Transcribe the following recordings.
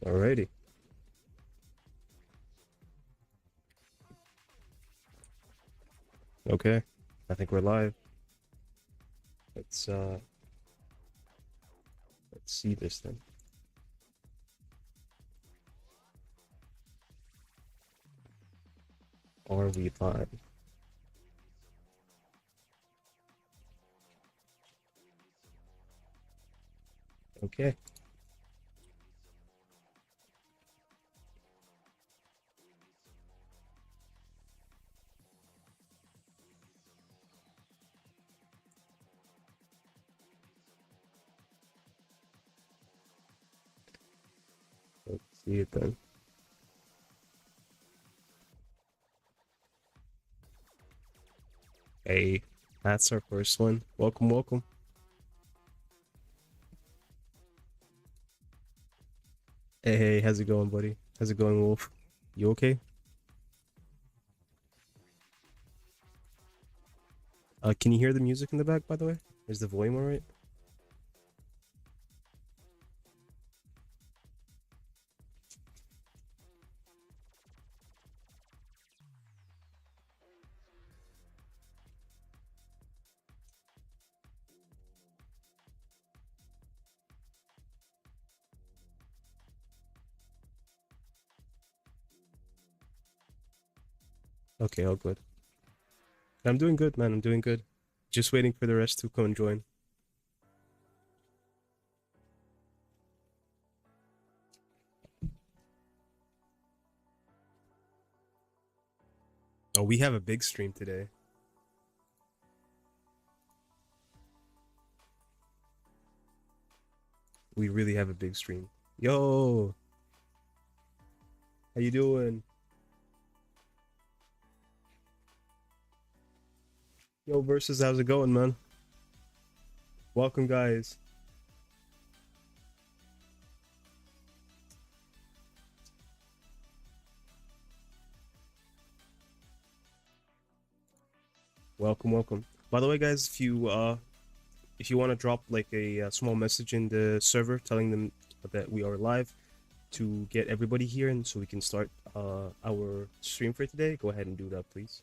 Alrighty. Okay. I think we're live. Let's see this then. Are we live? Okay. Let's see it then. Hey, that's our first one. Welcome, welcome. Hey, how's it going, buddy? How's it going, Wolf? You okay? Can you hear the music in the back, by the way? Is the volume alright? Okay, all good. I'm doing good, man. I'm doing good. Just waiting for the rest to come and join. Oh, we have a big stream today. We really have a big stream. Yo, how you doing? Yo, Versus, how's it going, man? Welcome, guys. Welcome, welcome. By the way, guys, if you want to drop like a small message in the server telling them that we are live to get everybody here and so we can start our stream for today, go ahead and do that, please.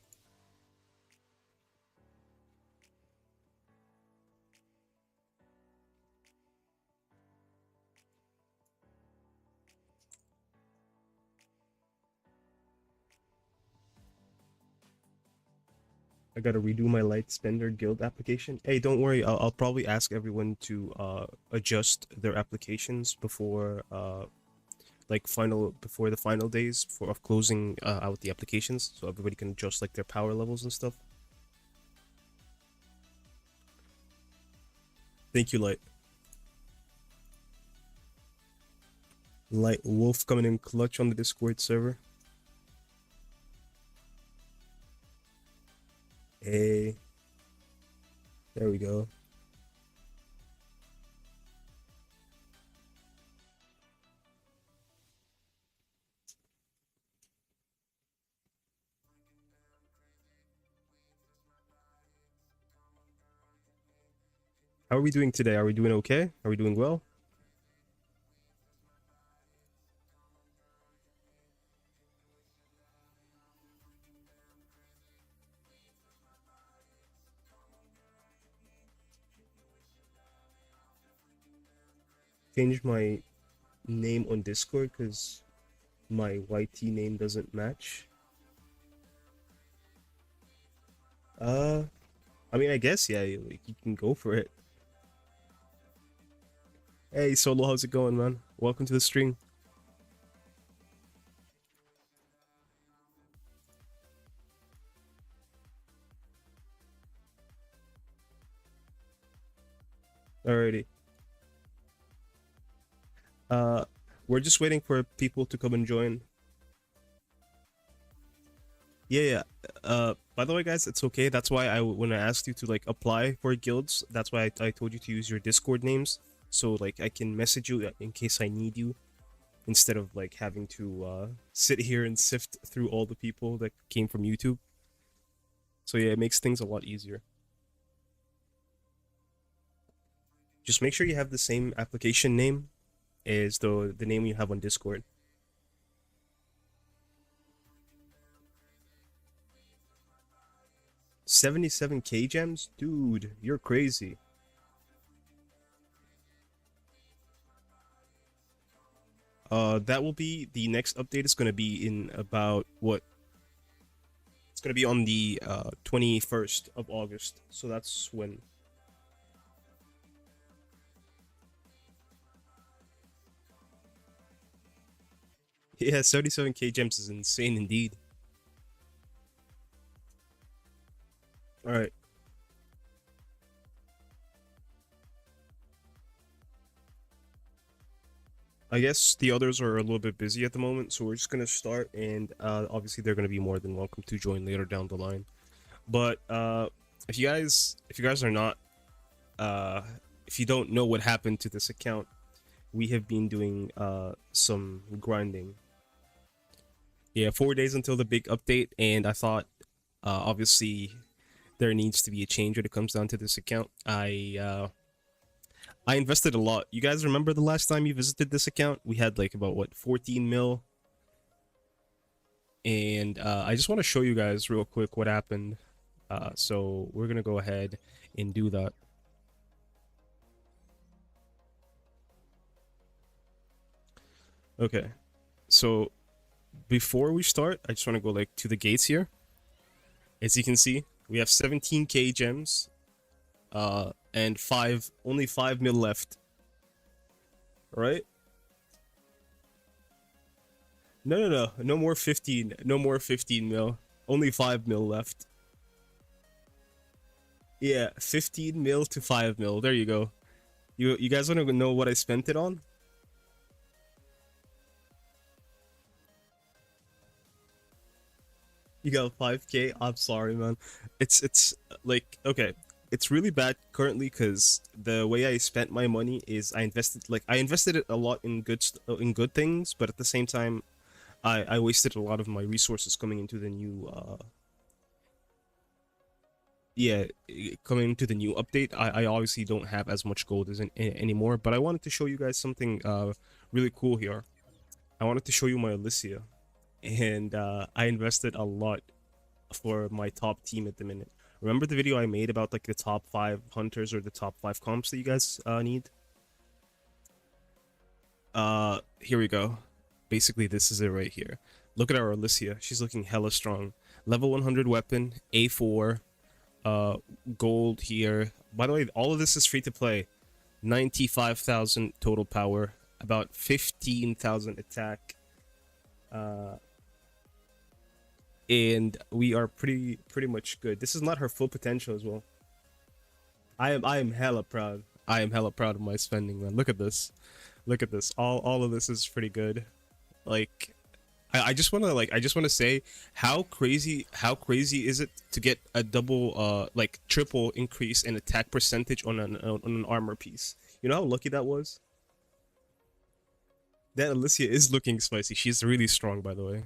I gotta redo my light spender guild application. Hey, don't worry, I'll probably ask everyone to adjust their applications before before the final days of closing out the applications, so everybody can adjust like their power levels and stuff. Thank you, Light Wolf coming in clutch on the Discord server. Hey, there we go. How are we doing today? Are we doing okay? Are we doing well? Changed my name on Discord because my YT name doesn't match. I mean, I guess, yeah, like, you can go for it. Hey, Solo, how's it going, man? Welcome to the stream. Alrighty. We're just waiting for people to come and join. Yeah. By the way, guys, it's okay. That's why when I asked you to like apply for guilds, that's why I told you to use your Discord names, so like I can message you in case I need you, instead of like having to sit here and sift through all the people that came from YouTube. So yeah, it makes things a lot easier. Just make sure you have the same application name is the name you have on Discord. 77k gems? Dude, you're crazy. That will be the next update is gonna be in about what? It's gonna be on the 21st of August. So that's when. Yeah, 77k gems is insane indeed. All right. I guess the others are a little bit busy at the moment, so we're just gonna start, and obviously they're gonna be more than welcome to join later down the line. But if you guys are not, uh, if you don't know what happened to this account, we have been doing some grinding. Yeah, 4 days until the big update, and I thought, obviously, there needs to be a change when it comes down to this account. I invested a lot. You guys remember the last time you visited this account? We had like about what 14 mil, and I just want to show you guys real quick what happened. So we're gonna go ahead and do that. Okay, so before we start, I just want to go like to the gates here. As you can see, we have 17k gems, and only 5 mil left. Right? No more 15, no more 15 mil. Only 5 mil left. Yeah, 15 mil to 5 mil. There you go. You guys want to know what I spent it on? You got 5k? I'm sorry, man. It's like okay. It's really bad currently because the way I spent my money is I invested it a lot in in good things, but at the same time I wasted a lot of my resources coming into the new yeah, coming into the new update. I obviously don't have as much gold as anymore, but I wanted to show you guys something really cool here. I wanted to show you my Alicia, and I invested a lot for my top team at the minute. Remember the video I made about like the top 5 hunters or the top 5 comps that you guys need? Here we go. Basically, this is it right here. Look at our Alicia. She's looking hella strong. Level 100 weapon, A4, gold here. By the way, all of this is free to play. 95,000 total power, about 15,000 attack. And we are pretty much good. This is not her full potential as well. I am hella proud. I am hella proud of my spending, man. Look at this. Look at this. All of this is pretty good. Like I just want to say how crazy is it to get a double like triple increase in attack percentage on an armor piece. You know how lucky that was? That Alicia is looking spicy. She's really strong, by the way.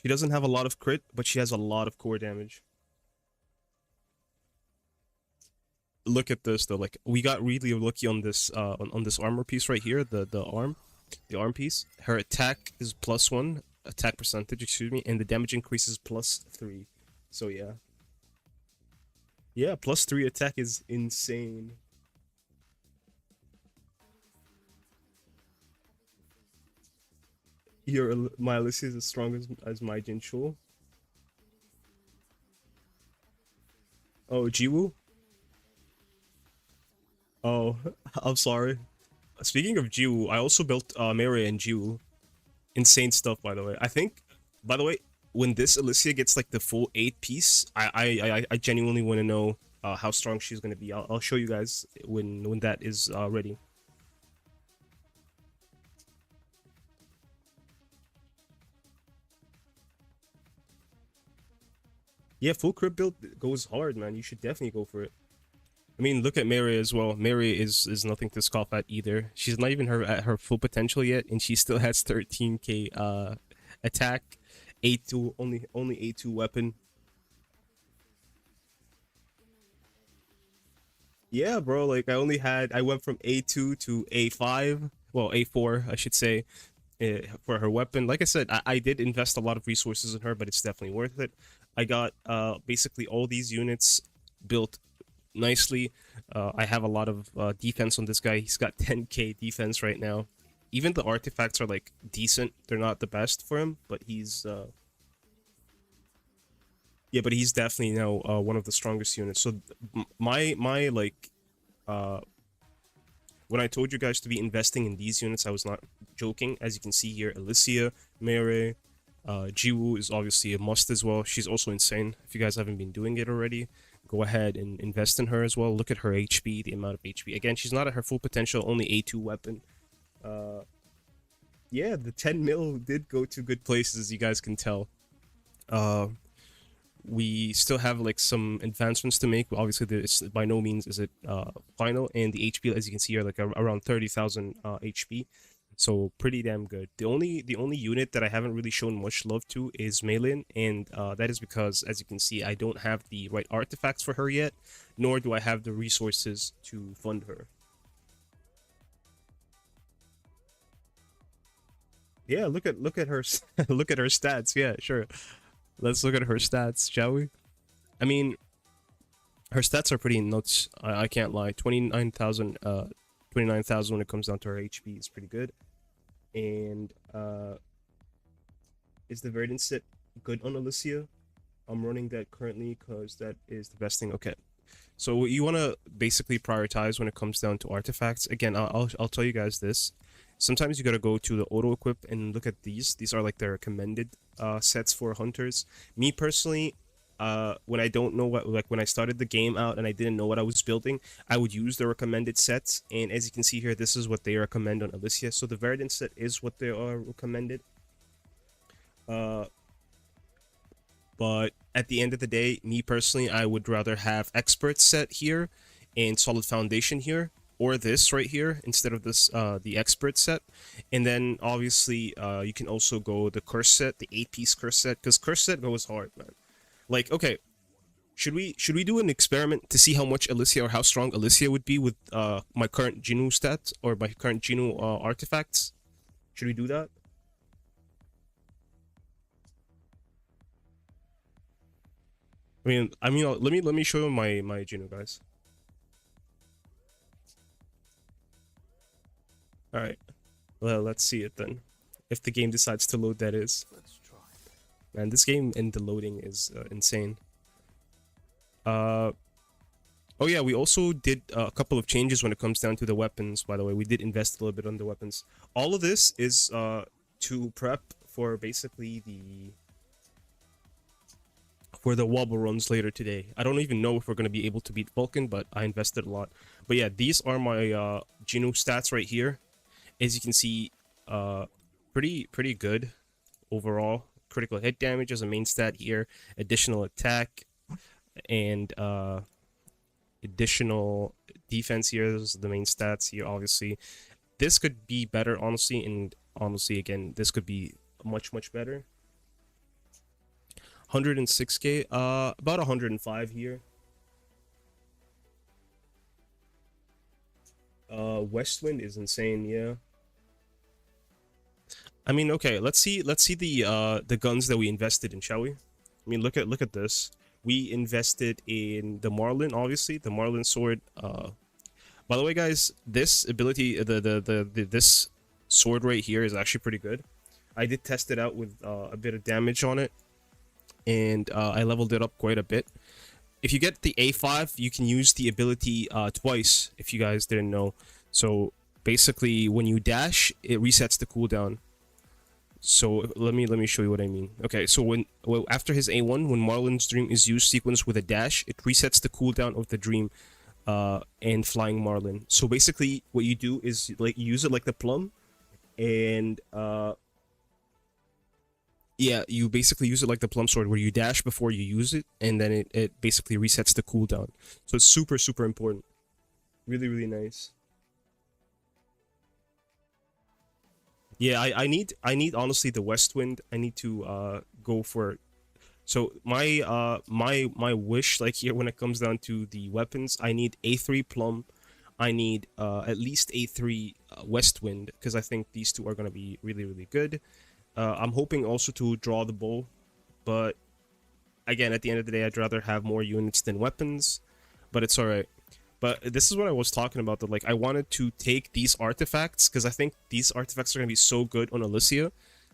She doesn't have a lot of crit, but she has a lot of core damage. Look at this though. Like we got really lucky on this on this armor piece right here, the arm piece. Her attack is +1 attack percentage, excuse me, and the damage increase is +3. So yeah. Yeah, +3 attack is insane. My Alicia is as strong as my Jinchul. Oh, Jiwoo? Oh, I'm sorry. Speaking of Jiwoo, I also built Mary and Jiwoo. Insane stuff, by the way. I think, by the way, when this Alicia gets like the full 8 piece, I genuinely want to know how strong she's gonna be. I'll show you guys when that is ready. Yeah, full crit build goes hard, man. You should definitely go for it. I mean, look at Mary as well. Mary is nothing to scoff at either. She's not even at her full potential yet, and she still has 13k attack, A2 only A2 weapon. Yeah, bro. Like I went from A2 to A5 well, A4 I should say, for her weapon. Like I said, I did invest a lot of resources in her, but it's definitely worth it. I got basically all these units built nicely. I have a lot of defense on this guy. He's got 10k defense right now. Even the artifacts are like decent. They're not the best for him, but he's yeah, but he's definitely now one of the strongest units. So my like uh when I told you guys to be investing in these units, I was not joking. As you can see here, Alicia, Mere, Jiwoo is obviously a must as well. She's also insane. If you guys haven't been doing it already, go ahead and invest in her as well. Look at her HP, the amount of HP. Again, she's not at her full potential, only A2 weapon. Yeah, the 10 mil did go to good places, as you guys can tell. Uh, we still have like some advancements to make. Obviously, it's by no means is it final, and the HP, as you can see, are like around 30,000 HP, so pretty damn good. The only unit that I haven't really shown much love to is Meilin, and that is because, as you can see, I don't have the right artifacts for her yet, nor do I have the resources to fund her. Yeah, look at her look at her stats. Yeah, sure. Let's look at her stats, shall we? I mean, her stats are pretty nuts. I can't lie. 29,000 when it comes down to her HP is pretty good. And is the Verdant set good on Alicia? I'm running that currently because that is the best thing. Okay. So you want to basically prioritize when it comes down to artifacts. Again, I'll tell you guys this. Sometimes you gotta go to the auto equip and look at these. These are like the recommended sets for hunters. Me personally, when I don't know what, like when I started the game out and I didn't know what I was building, I would use the recommended sets. And as you can see here, this is what they recommend on Alicia. So the Verdant set is what they are recommended. Uh, but at the end of the day, me personally, I would rather have expert set here and solid foundation here, or this right here instead of this the expert set. And then obviously you can also go the curse set, the 8-piece curse set, because curse set goes hard, man. Like, okay, should we do an experiment to see how much Alicia or how strong Alicia would be with my current Jinu stats or my current Jinu artifacts? Should we do that? I mean, let me show you my Jinu, guys. All right. Well, let's see it then. If the game decides to load, that is. Man, this game and the loading is insane. Uh, oh yeah, we also did a couple of changes when it comes down to the weapons. By the way, we did invest a little bit on the weapons. All of this is to prep for basically the Wobl runs later today. I don't even know if we're gonna be able to beat Vulcan, but I invested a lot. But yeah, these are my Geno stats right here. As you can see, pretty good overall. Critical hit damage as a main stat here, additional attack, and additional defense here is the main stats here. Obviously, this could be better, honestly, and honestly, again, this could be much better. 106k, about 105 here. Westwind is insane, yeah. I mean, okay, let's see the guns that we invested in, shall we? I mean, look at this. We invested in the Marlin, obviously, the Marlin sword. By the way, guys, this ability, this sword right here is actually pretty good. I did test it out with a bit of damage on it, and I leveled it up quite a bit. If you get the A5, you can use the ability twice, if you guys didn't know. So basically, when you dash, it resets the cooldown. So let me show you what I mean. Okay, so after his A1, when Marlin's Dream is used sequence with a dash, it resets the cooldown of the Dream and Flying Marlin. So basically, what you do is like use it like the Plum, and yeah, you basically use it like the Plum Sword, where you dash before you use it, and then it basically resets the cooldown. So it's super important. Really nice. Yeah, I need honestly the West Wind. I need to go for. So my wish, like here when it comes down to the weapons, I need A3 Plum. I need at least A3 West Wind, because I think these two are going to be really, really good. I'm hoping also to draw the bow, but again, at the end of the day, I'd rather have more units than weapons, but it's alright. But this is what I was talking about, that like I wanted to take these artifacts, because I think these artifacts are going to be so good on Alicia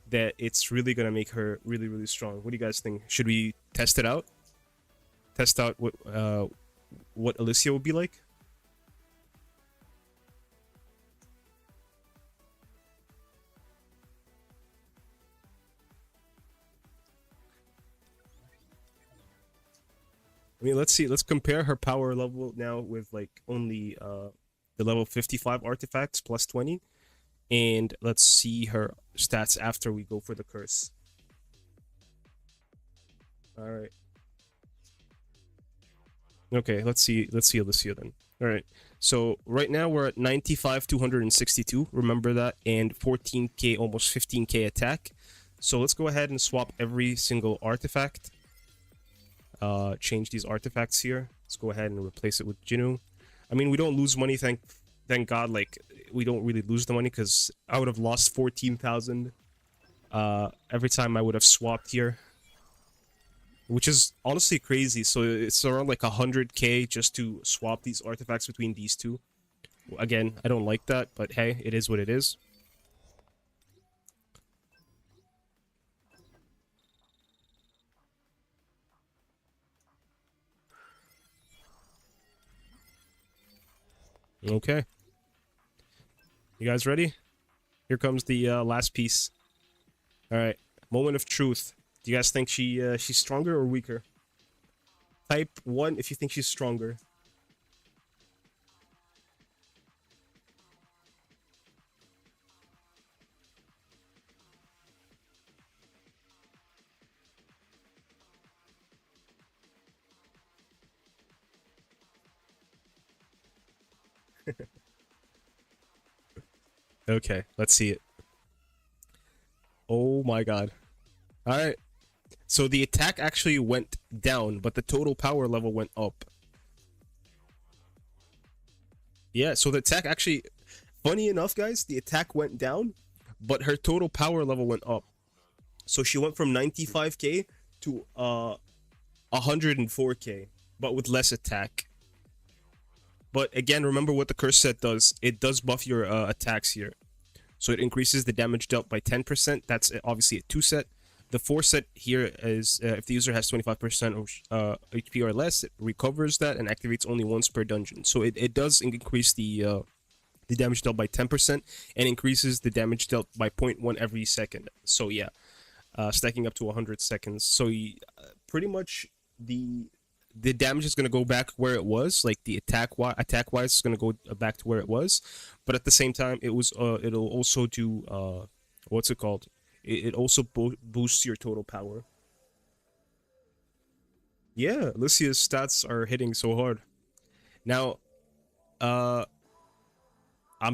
that it's really going to make her really, really strong. What do you guys think? Should we test it out? Test out what Alicia would be like? I mean, let's see. Let's compare her power level now with like only the level 55 artifacts plus 20, and let's see her stats after we go for the curse. All right. Okay, let's see. Let's see Alicia then. All right. So right now we're at 95 262. Remember that, and 14k, almost 15k attack. So let's go ahead and swap every single artifact. Change these artifacts here. Let's go ahead and replace it with Jinu. I mean, we don't lose money, thank God. Like, we don't really lose the money, because I would have lost 14,000 every time I would have swapped here, which is honestly crazy. So it's around like 100k just to swap these artifacts between these two. Again, I don't like that, but hey, it is what it is. Okay. You guys ready? Here comes the last piece. All right. Moment of truth. Do you guys think she's stronger or weaker? Type 1 if you think she's stronger. Okay, let's see it. Oh my god. Alright. So the attack actually went down, but the total power level went up. Yeah, so the attack actually... Funny enough, guys, the attack went down, but her total power level went up. So she went from 95k to 104k, but with less attack. But again, remember what the curse set does. It does buff your attacks here. So it increases the damage dealt by 10%. That's obviously a 2 set. The 4 set here is if the user has 25% of HP or less, it recovers that and activates only once per dungeon. So it does increase the damage dealt by 10% and increases the damage dealt by 0.1 every second. So yeah, stacking up to 100 seconds. So pretty much the damage is going to go back where it was, like the attack wise is going to go back to where it was, but at the same time it'll also do what's it called, it also boosts your total power. Yeah, Alicia's stats are hitting so hard now. I'm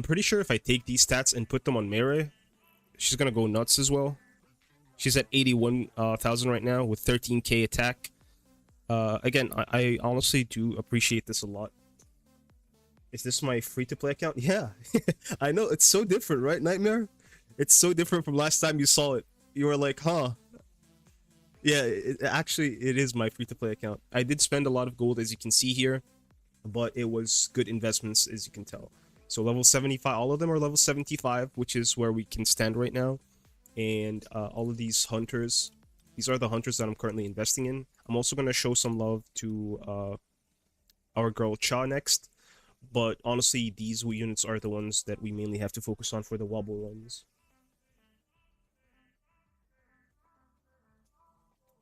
pretty sure if I take these stats and put them on Mary, she's gonna go nuts as well. She's at 81,000 right now with 13k attack. Again, I honestly do appreciate this a lot. Is this my free-to-play account? Yeah. I know, it's so different, right, Nightmare? It's so different from last time you saw it. You were like, huh. Yeah, actually, it is my free-to-play account. I did spend a lot of gold, as you can see here, but it was good investments, as you can tell. So level 75, all of them are level 75, which is where we can stand right now. And all of these hunters, these are the hunters that I'm currently investing in. I'm also going to show some love to our girl Cha next. But honestly, these units are the ones that we mainly have to focus on for the Wobl runs.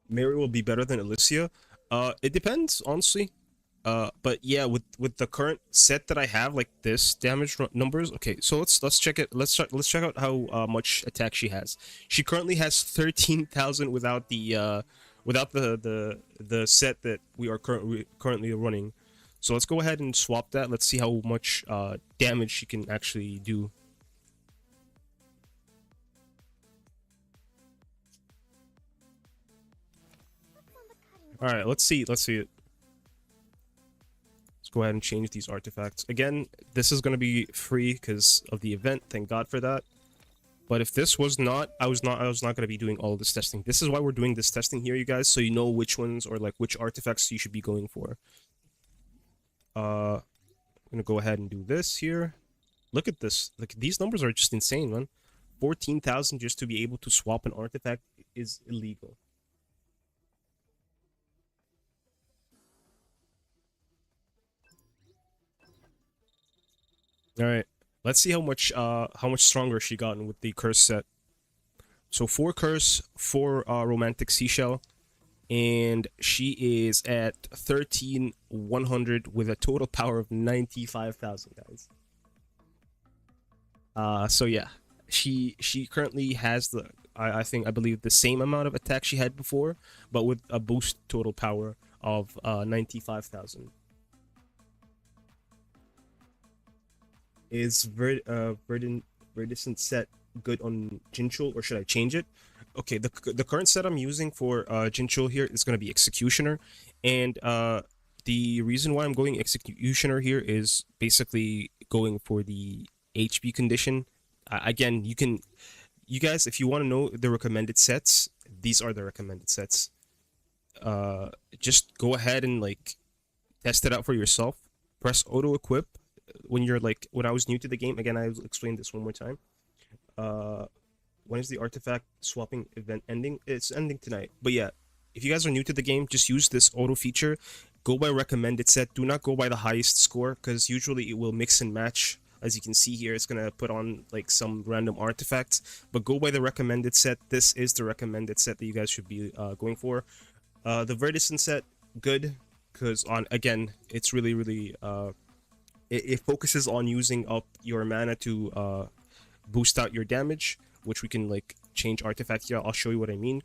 Mary will be better than Alicia. It depends, honestly. But yeah, with the current set that I have, like this damage numbers. Okay, so let's check it. Let's check out how much attack she has. She currently has 13,000 without the the set that we are currently running. So let's go ahead and swap that. Let's see how much damage she can actually do. All right, let's see it. Let's go ahead and change these artifacts. Again, this is going to be free because of the event. Thank God for that. But if this was not, I was not going to be doing all this testing. This is why we're doing this testing here, you guys, so you know which ones or like which artifacts you should be going for. I'm gonna go ahead and do this here. Look at this. Like, these numbers are just insane, man. 14,000 just to be able to swap an artifact is illegal. All right, let's see how much stronger she gotten with the curse set. So 4 curse, 4 romantic seashell, and she is at 13,100 with a total power of 95,000, guys. So yeah, she currently has the I believe the same amount of attack she had before, but with a boost total power of 95,000. Is Verdicent set good on Jinchul, or should I change it? Okay, the current set I'm using for Jinchul here is going to be Executioner, and the reason why I'm going Executioner here is basically going for the HP condition. Again, you guys, if you want to know the recommended sets, these are the recommended sets. Just go ahead and like test it out for yourself. Press auto equip when you're like, when I was new to the game. Again, I'll explain this one more time. When is the artifact swapping event ending? It's ending tonight. But yeah, if you guys are new to the game, just use this auto feature. Go by recommended set. Do not go by the highest score, because usually it will mix and match. As you can see here, it's gonna put on like some random artifacts. But go by the recommended set. This is the recommended set that you guys should be going for. The Verdicent set, good, because again, it's really it focuses on using up your mana to boost out your damage, which we can like change artifact here. I'll show you what I mean.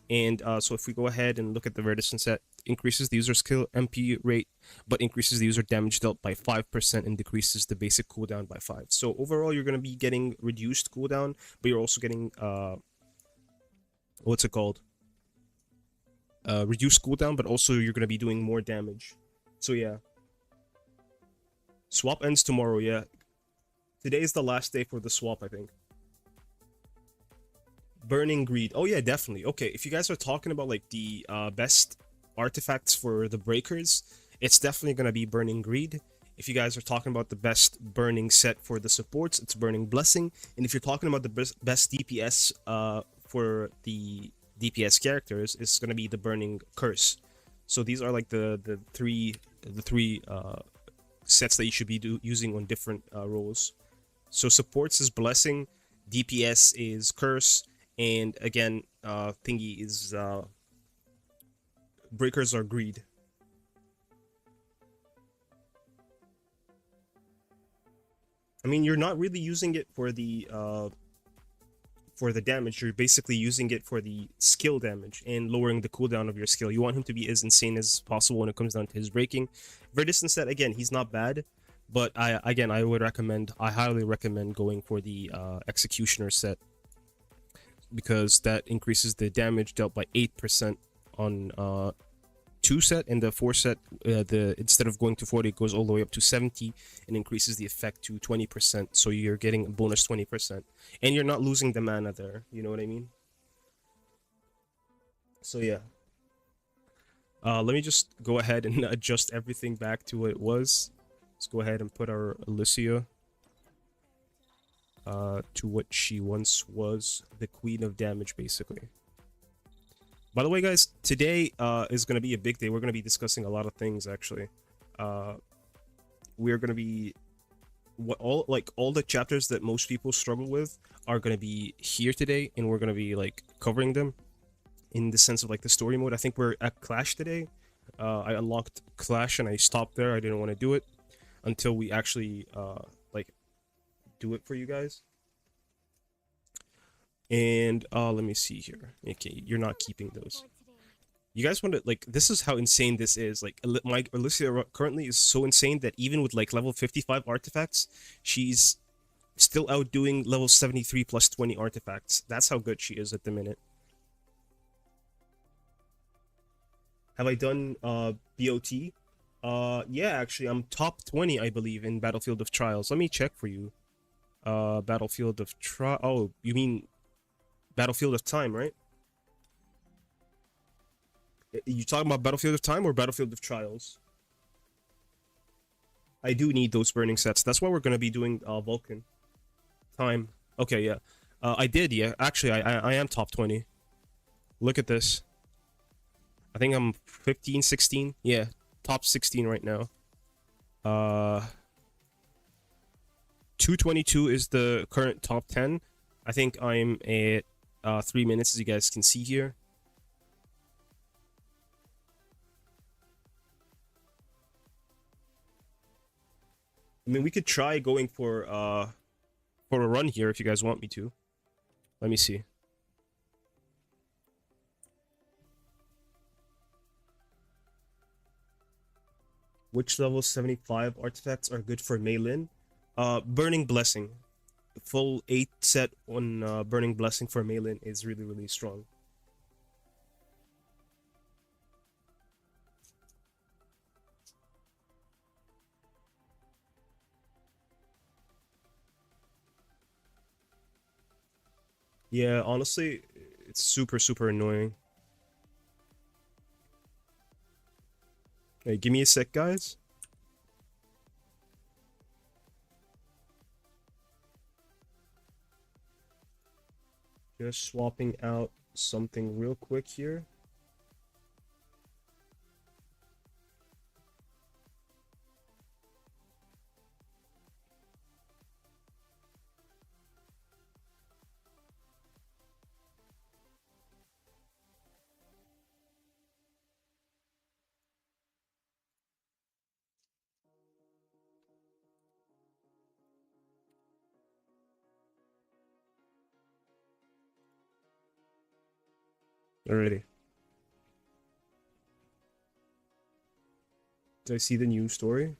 And so if we go ahead and look at the Verdicent set, increases the user skill MP rate, but increases the user damage dealt by 5% and decreases the basic cooldown by 5. So overall, you're going to be getting reduced cooldown, but you're also getting what's it called? Reduced cooldown, but also you're going to be doing more damage. So yeah. Swap ends tomorrow, yeah. Today is the last day for the swap, I think. Burning Greed. Oh yeah, definitely. Okay, if you guys are talking about like the best artifacts for the breakers, it's definitely going to be Burning Greed. If you guys are talking about the best burning set for the supports, it's Burning Blessing. And if you're talking about the best DPS for the DPS characters, it's going to be the Burning Curse. So these are like the three sets that you should be using on different roles. So supports is Blessing, DPS is Curse, and again, thingy is breakers are Greed. I mean, you're not really using it for the damage. You're basically using it for the skill damage and lowering the cooldown of your skill. You want him to be as insane as possible when it comes down to his breaking. Verdicent set, again, he's not bad, but I highly recommend going for the Executioner set, because that increases the damage dealt by 8% on 2 set, and the 4 set, instead of going to 40, it goes all the way up to 70 and increases the effect to 20%. So you're getting a bonus 20%, and you're not losing the mana there. You know what I mean? So yeah. Let me just go ahead and adjust everything back to what it was. Let's go ahead and put our Alicia to what she once was, the Queen of Damage, basically. By the way, guys, today is going to be a big day. We're going to be discussing a lot of things, actually. We're going to be all the chapters that most people struggle with are going to be here today, and we're going to be like covering them in the sense of like the story mode. I think we're at Clash today. I unlocked Clash and I stopped there. I didn't want to do it until we actually like do it for you guys. And let me see here. Okay, you're not keeping those. You guys want to, like, this is how insane this is. Like, my Alicia currently is so insane that even with like level 55 artifacts, she's still outdoing level 73 plus 20 artifacts. That's how good she is at the minute. Have I done BOT? Yeah, actually, I'm top 20, I believe, in Battlefield of Trials. Let me check for you. Battlefield of Oh, you mean Battlefield of Time, right? You talking about Battlefield of Time or Battlefield of Trials? I do need those burning sets. That's why we're gonna be doing Vulcan. Time. Okay, yeah. I did, yeah. Actually, I am top 20. Look at this. I think I'm 15, 16. Yeah, top 16 right now. 222 is the current top 10. I think I'm at 3 minutes, as you guys can see here. I mean, we could try going for a run here if you guys want me to. Let me see. Which level 75 artifacts are good for Meilin? Burning Blessing. The full 8 set on Burning Blessing for Meilin is really, really strong. Yeah, honestly, it's super, super annoying. Hey, give me a sec, guys. Just swapping out something real quick here. Alrighty. Did I see the news story?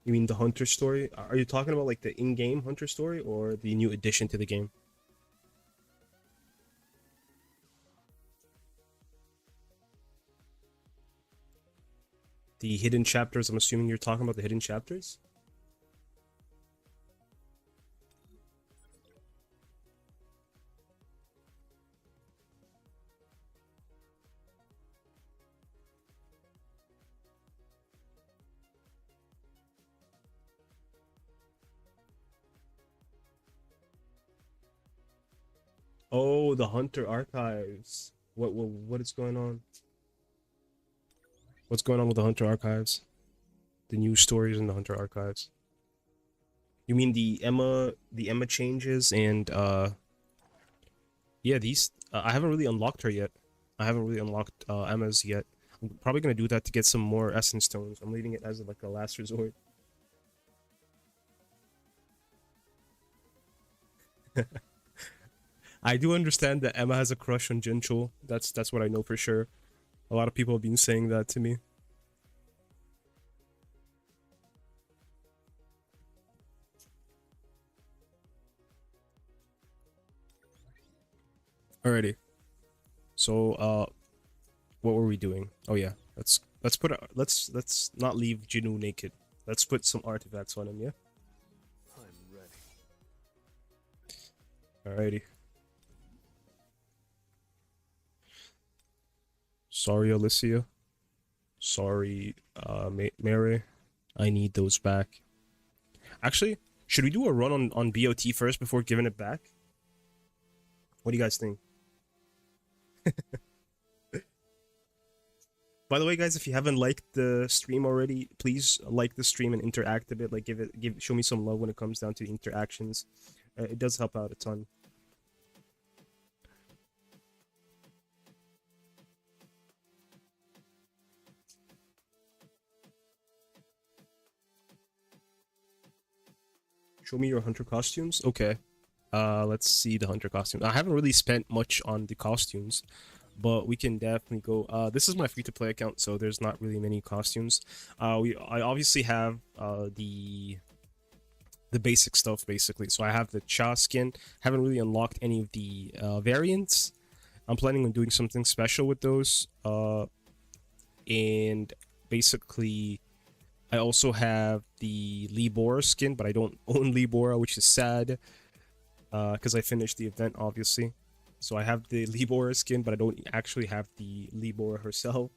You mean the Hunter story? Are you talking about like the in-game Hunter story or the new addition to the game? The hidden chapters, I'm assuming you're talking about the hidden chapters? Oh, the Hunter archives. What is going on? What's going on with the Hunter archives? The news stories in the Hunter archives. You mean the Emma changes and yeah, these I haven't really unlocked her yet. I haven't really unlocked Emma's yet. I'm probably gonna do that to get some more essence stones. I'm leaving it as like a last resort. I do understand that Emma has a crush on Jinchul. That's what I know for sure. A lot of people have been saying that to me. Alrighty. So what were we doing? Oh yeah, let's not leave Jinu naked. Let's put some artifacts on him, yeah? I'm Alrighty. ready. Sorry, Alicia. Sorry, Mary. I need those back. Actually, should we do a run on BOT first before giving it back? What do you guys think? By the way, guys, if you haven't liked the stream already, please like the stream and interact a bit. Like, show me some love when it comes down to interactions. It does help out a ton. Show me your hunter costumes. Okay. Let's see the hunter costumes. I haven't really spent much on the costumes, but we can definitely go. This is my free-to-play account, so there's not really many costumes. I obviously have the basic stuff basically. So I have the Cha skin. Haven't really unlocked any of the variants. I'm planning on doing something special with those. And basically, I also have the Libora skin, but I don't own Libora, which is sad. Because I finished the event, obviously. So I have the Libora skin, but I don't actually have the Libora herself.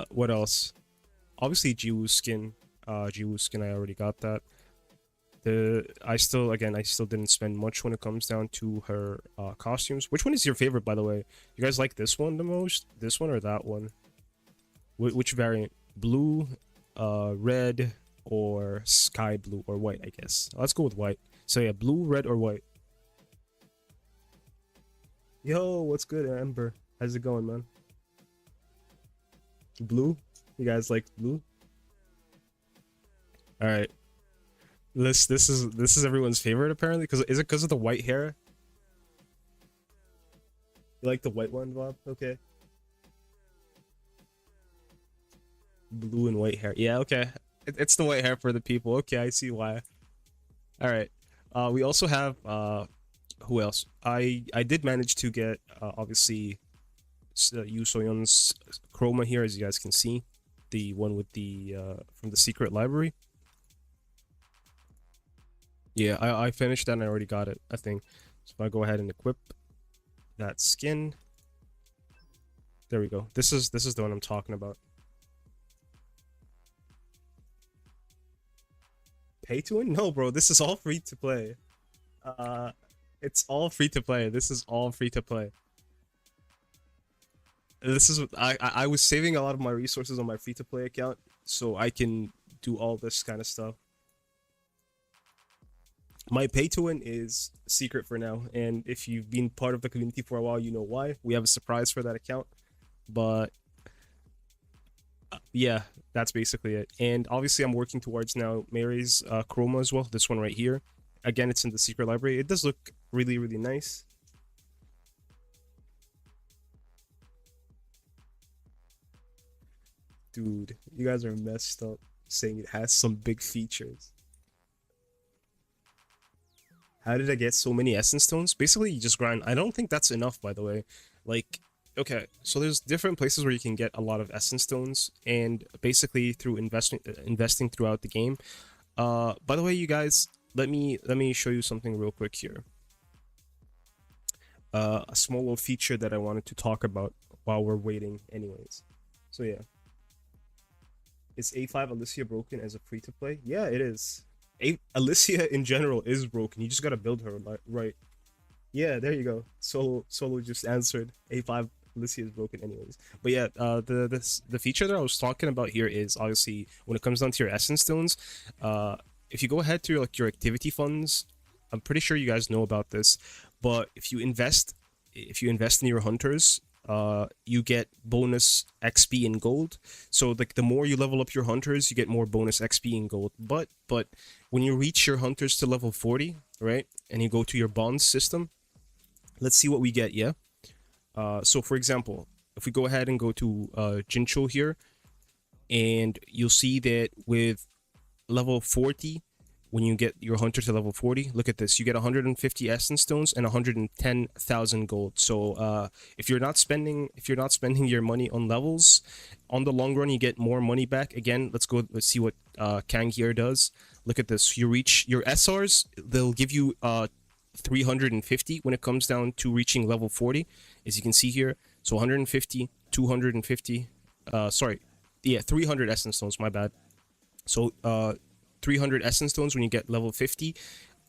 What else? Obviously, Jiwoo's skin. Jiwoo's skin, I already got that. I still didn't spend much when it comes down to her costumes. Which one is your favorite, by the way? You guys like this one the most? This one or that one? Which variant? Blue, red, or sky blue, or white, I guess. Let's go with white. So yeah, blue, red, or white. Yo, what's good, Amber? How's it going, man? Blue? You guys like blue? All right. This is everyone's favorite apparently. Because is it because of the white hair? You like the white one, Bob? Okay. Blue and white hair. Yeah, okay. It's the white hair for the people. Okay, I see why. All right. We also have who else? I did manage to get obviously Yu Soyeon's chroma here, as you guys can see, the one with the from the secret library. Yeah, I finished that and I already got it, I think. So if I go ahead and equip that skin, there we go. This is the one I'm talking about. Pay to win? No, bro. This is all free to play. It's all free to play. This is all free to play. This is I was saving a lot of my resources on my free to play account so I can do all this kind of stuff. My pay to win is secret for now, and if you've been part of the community for a while, you know why. We have a surprise for that account, but yeah, that's basically it. And obviously, I'm working towards now Mary's chroma as well. This one right here. Again, it's in the secret library. It does look really, really nice. Dude, you guys are messed up saying it has some big features. How did I get so many essence stones? Basically, you just grind. I don't think that's enough, by the way. Like, okay, so there's different places where you can get a lot of essence stones, and basically through investing throughout the game. By the way, you guys, let me show you something real quick here. A small little feature that I wanted to talk about while we're waiting, anyways. So yeah, is A5 Alicia broken as a free to play? Yeah, it is. Alicia in general is broken. You just gotta build her right. Yeah, there you go. Solo just answered. A5 Alicia is broken anyways. But yeah, the feature that I was talking about here is obviously when it comes down to your essence stones. If you go ahead to like your activity funds, I'm pretty sure you guys know about this, but if you invest in your hunters, you get bonus XP in gold. So like the more you level up your hunters, you get more bonus XP in gold. But when you reach your hunters to level 40, right, and you go to your bonds system, let's see what we get. Yeah. So for example, if we go ahead and go to Jincho here, and you'll see that with level 40, when you get your hunter to level 40, look at this, you get 150 essence stones and 110,000 gold. So if you're not spending your money on levels, on the long run you get more money back. Again, let's see what Kang here does. Look at this, you reach your SRs, they'll give you 350 when it comes down to reaching level 40, as you can see here. So 150, 250, sorry, yeah, 300 essence stones, my bad. So 300 essence stones when you get level 50,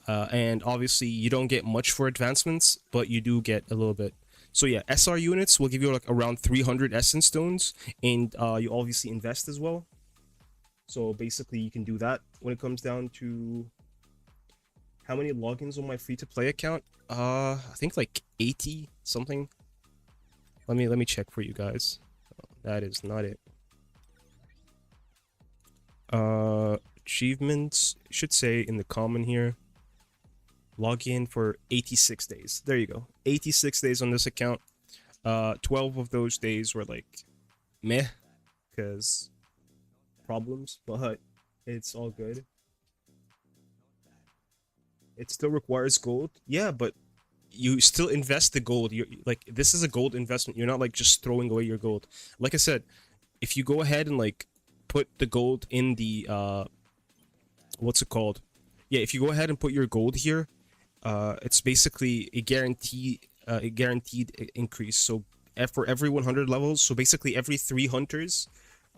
and obviously you don't get much for advancements, but you do get a little bit. So yeah, SR units will give you like around 300 essence stones, and you obviously invest as well. So basically you can do that. When it comes down to how many logins on my free-to-play account, I think like 80 something. Let me check for you guys. That is not it. Achievements, should say in the common here, log in for 86 days. There you go, 86 days on this account. 12 of those days were like meh, because problems, but it's all good. It still requires gold. Yeah, but you still invest the gold. You're like, this is a gold investment. You're not like just throwing away your gold. Like I said, if you go ahead and like put the gold in the what's it called? Yeah, if you go ahead and put your gold here, it's basically a guaranteed increase. So for every 100 levels, so basically every 3 hunters,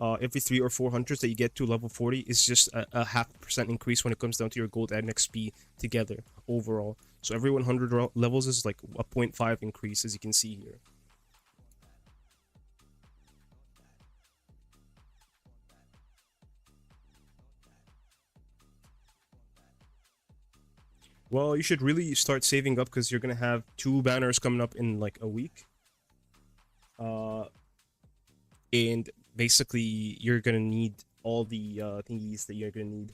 every 3 or 4 hunters that you get to level 40 is just a 0.5% increase when it comes down to your gold and XP together overall. So every 100 levels is like a 0.5 increase, as you can see here. Well, you should really start saving up because you're gonna have 2 banners coming up in like a week. And basically you're gonna need all the thingies that you're gonna need.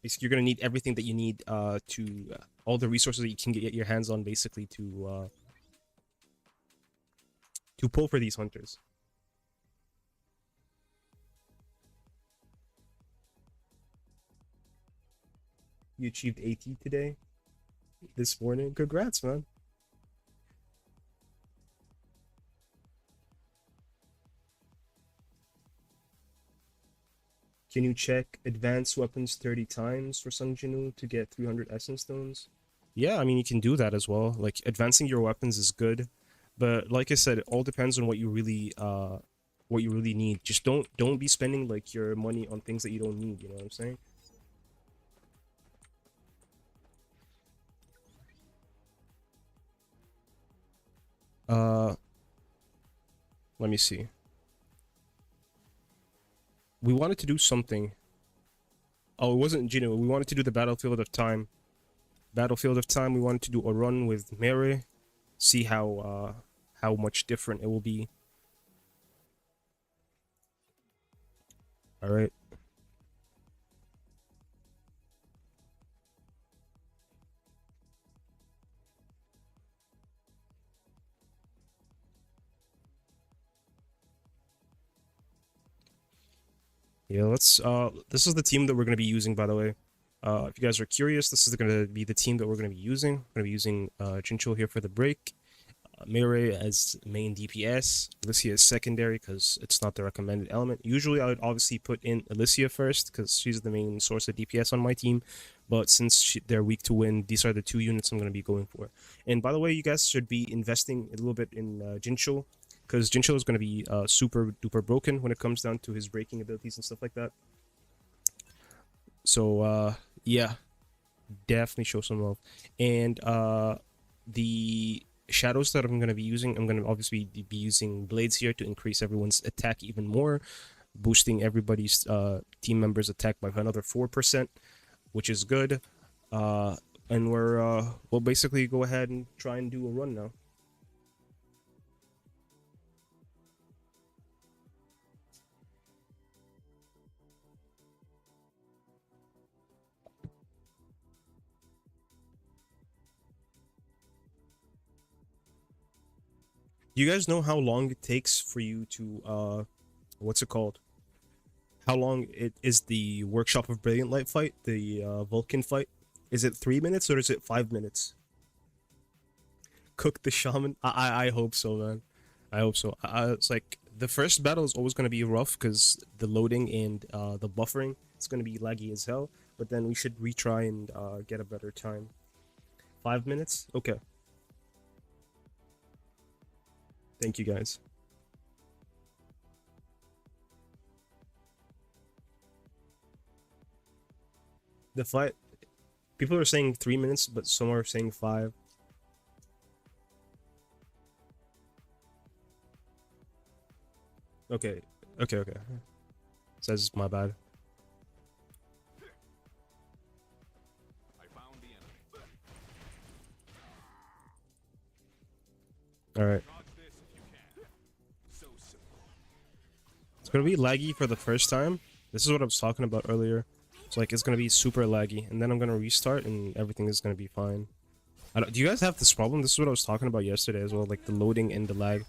Basically, you're gonna need everything that you need to all the resources that you can get your hands on, basically to pull for these hunters. You achieved 80 today, this morning. Congrats, man. Can you check advanced weapons 30 times for Sung Jinu to get 300 essence stones? Yeah, I mean, you can do that as well. Like, advancing your weapons is good, but like I said, it all depends on what you really need. Just don't be spending like your money on things that you don't need, you know what I'm saying? Uh, let me see. We wanted to do something. Oh, it wasn't Jinu. We wanted to do the Battlefield of Time. Battlefield of Time, we wanted to do a run with Mary, see how much different it will be. All right. Yeah, let's this is the team that we're going to be using, by the way. If you guys are curious, this is going to be the team that we're going to be using. We're going to be using Chincho here for the break, Mire as main DPS, Alicia is secondary because it's not the recommended element. Usually I would obviously put in Alicia first because she's the main source of DPS on my team, but since they're weak to win, these are the 2 units I'm going to be going for. And by the way, you guys should be investing a little bit in Jincho, because Jincho is going to be super duper broken when it comes down to his breaking abilities and stuff like that. So yeah, definitely show some love. And the shadows that I'm going to be using, I'm going to obviously be using blades here to increase everyone's attack even more, boosting everybody's team members' attack by another 4%, which is good. And we'll basically go ahead and try and do a run now. Do you guys know how long it takes for you to what's it called? How long it is the Workshop of Brilliant Light fight, the Vulcan fight? Is it 3 minutes or is it 5 minutes? Cook the shaman? I hope so, man. I hope so. It's like the first battle is always going to be rough because the loading and the buffering, it's going to be laggy as hell. But then we should retry and get a better time. 5 minutes? Okay. Thank you, guys. The fight, people are saying 3 minutes, but some are saying 5. Okay, okay. Says my bad. All right. It's gonna be laggy for the first time. This is what I was talking about earlier. It's like it's gonna be super laggy, and then I'm gonna restart, and everything is gonna be fine. Do you guys have this problem? This is what I was talking about yesterday as well, like the loading and the lag.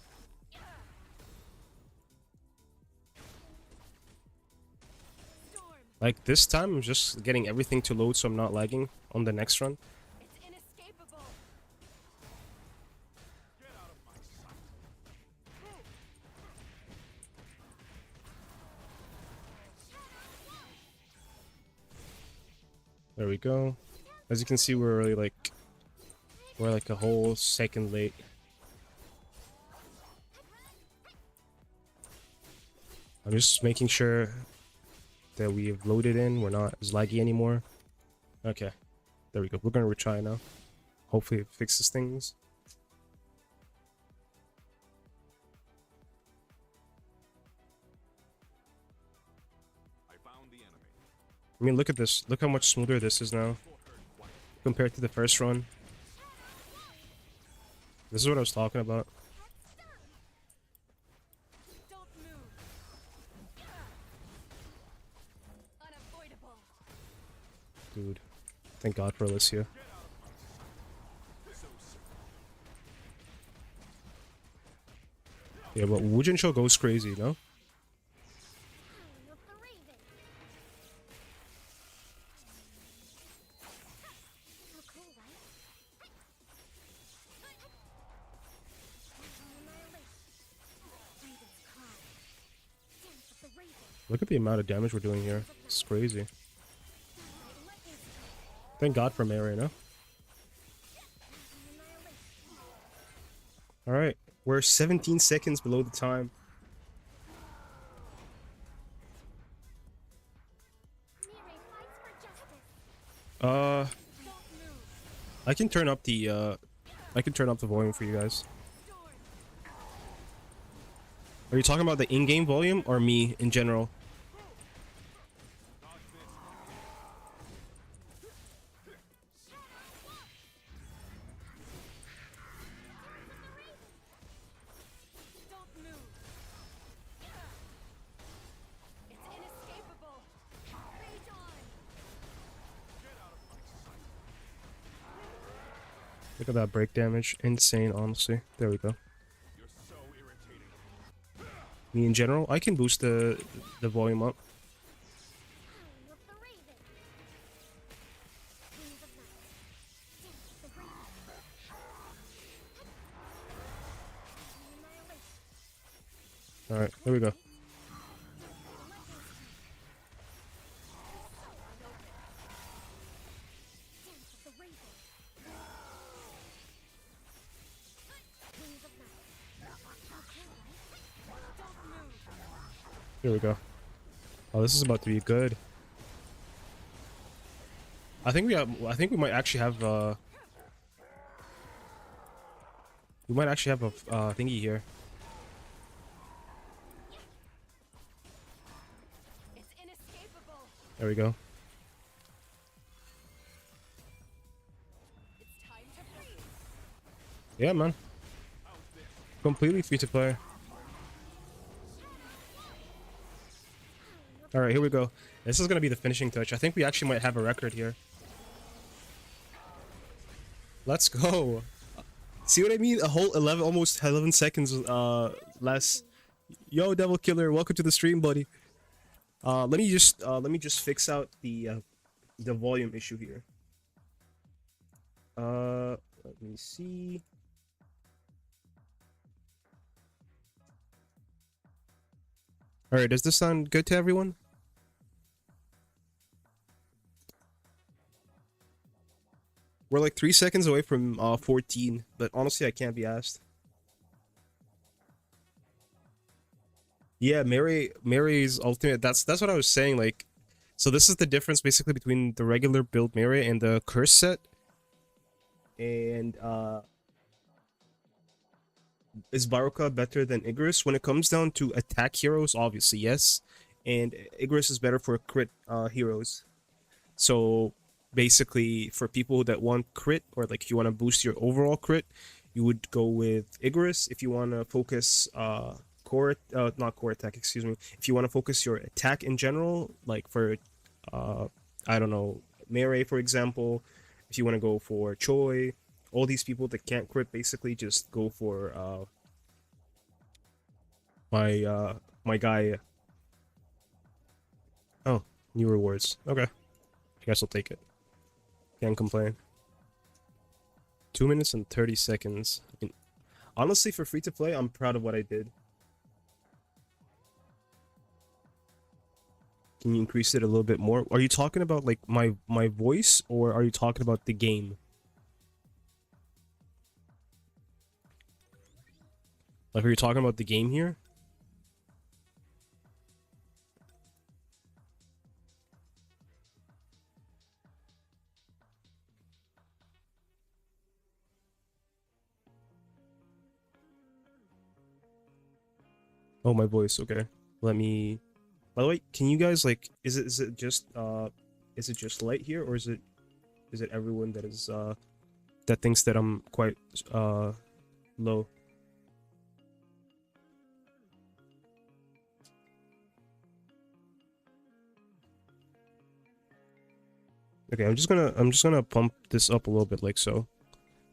Like this time, I'm just getting everything to load so I'm not lagging on the next run. There we go. As you can see, we're like a whole second late. I'm just making sure that we've loaded in. We're not as laggy anymore. Okay, there we go. We're gonna retry now. Hopefully it fixes things. I mean, look at this. Look how much smoother this is now compared to the first run. This is what I was talking about. Dude, thank God for Alicia. Yeah, but Wujin Show goes crazy, no? Look at the amount of damage we're doing here. It's crazy. Thank God for Mary, no? Alright, we're 17 seconds below the time. I can turn up the volume for you guys. Are you talking about the in-game volume or me in general? Look at that break damage. Insane, honestly. There we go. Me in general, I can boost the volume up. Alright, there we go. Here we go. Oh, this is about to be good. I think we might actually have a thingy here. There we go. Yeah, man. Completely free to play. Alright, here we go. This is gonna be the finishing touch. I think we actually might have a record here. Let's go. See what I mean? A whole 11, almost 11 seconds less. Yo, Devil Killer, welcome to the stream, buddy. Let me just fix out the volume issue here. Let me see. All right, does this sound good to everyone? We're like 3 seconds away from 14, but honestly, I can't be asked. Yeah, Mary's ultimate. That's what I was saying. Like, so this is the difference basically between the regular build Mary and the curse set. And is Baruka better than Igris? When it comes down to attack heroes, obviously yes, and Igris is better for crit heroes. So basically, for people that want crit, or like if you want to boost your overall crit, you would go with Igris. If you want to focus not core attack, excuse me. If you want to focus your attack in general, like for I don't know, Mary for example, if you want to go for Choi, all these people that can't crit, basically just go for my guy. Oh, new rewards. Okay, I guess I'll take it. Can't complain. 2 minutes and 30 seconds. I mean, honestly, for free to play, I'm proud of what I did. Can you increase it a little bit more? Are you talking about like my voice, or are you talking about the game? Like, are you talking about the game here? Oh, my voice. Okay. Let me. By the way, can you guys like? Is it just light here, or is it everyone that is that thinks that I'm quite low? Okay, I'm just gonna pump this up a little bit like so.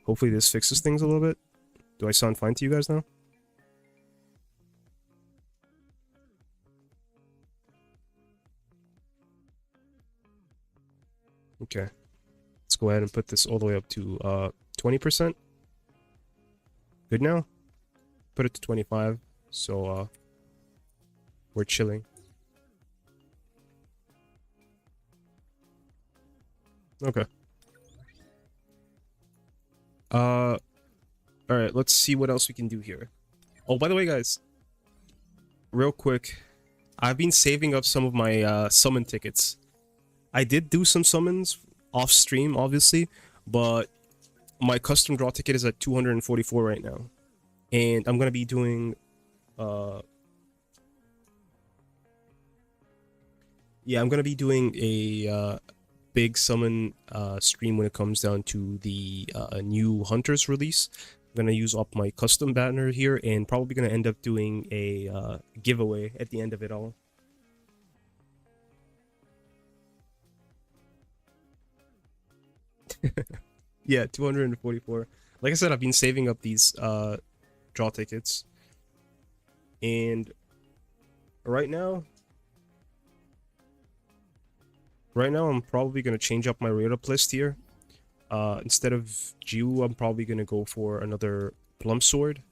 Hopefully this fixes things a little bit. Do I sound fine to you guys now? Okay. Let's go ahead and put this all the way up to 20%. Good now? Put it to 25. So we're chilling. Okay. All right, let's see what else we can do here. Oh, by the way, guys, real quick, I've been saving up some of my summon tickets. I did do some summons off stream, obviously, but my custom draw ticket is at 244 right now, and I'm gonna be doing yeah, I'm gonna be doing a big summon stream when it comes down to the new Hunters release. I'm gonna use up my custom banner here, and probably gonna end up doing a giveaway at the end of it all. Yeah, 244. Like I said, I've been saving up these draw tickets, and right now I'm probably gonna change up my rate up list here. Instead of Jiu, I'm probably gonna go for another Plum Sword,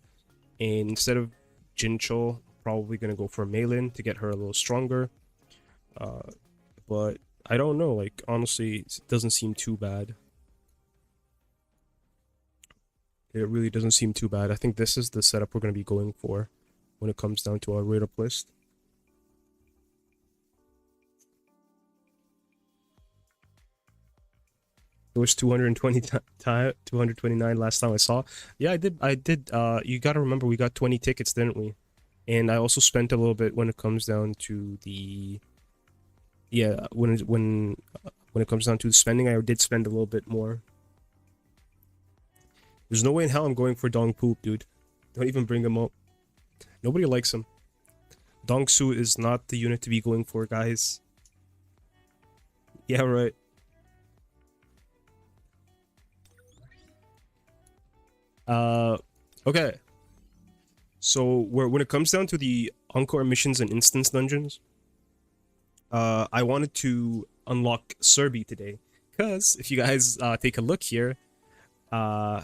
and instead of Jincho, probably gonna go for Maylin to get her a little stronger. But I don't know, like honestly, it doesn't seem too bad. It really doesn't seem too bad. I think this is the setup we're gonna be going for when it comes down to our rate up list. It was 229 last time I saw. Yeah, I did. You gotta remember, we got 20 tickets, didn't we? And I also spent a little bit when it comes down to the... Yeah, when it comes down to spending, I did spend a little bit more. There's no way in hell I'm going for Dong Poop, dude. Don't even bring him up. Nobody likes him. Dong Su is not the unit to be going for, guys. Yeah, right. Okay. So when it comes down to the Encore missions and instance dungeons, I wanted to unlock Serbi today, because if you guys take a look here,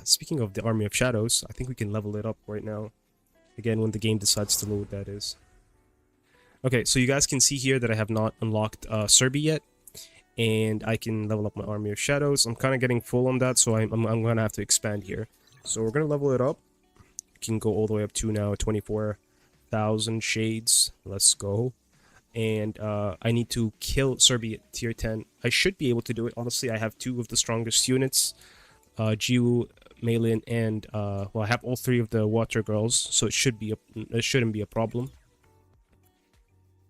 speaking of the Army of Shadows, I think we can level it up right now. Again, when the game decides to load, that is. Okay, so you guys can see here that I have not unlocked Serbi yet, and I can level up my Army of Shadows. I'm kind of getting full on that, so I'm gonna have to expand here. So we're gonna level it up. We can go all the way up to now 24,000 shades. Let's go. And I need to kill Serbi at tier 10. I should be able to do it. Honestly, I have two of the strongest units. Jiu, Maylin, and well, I have all three of the water girls, so it shouldn't be a problem.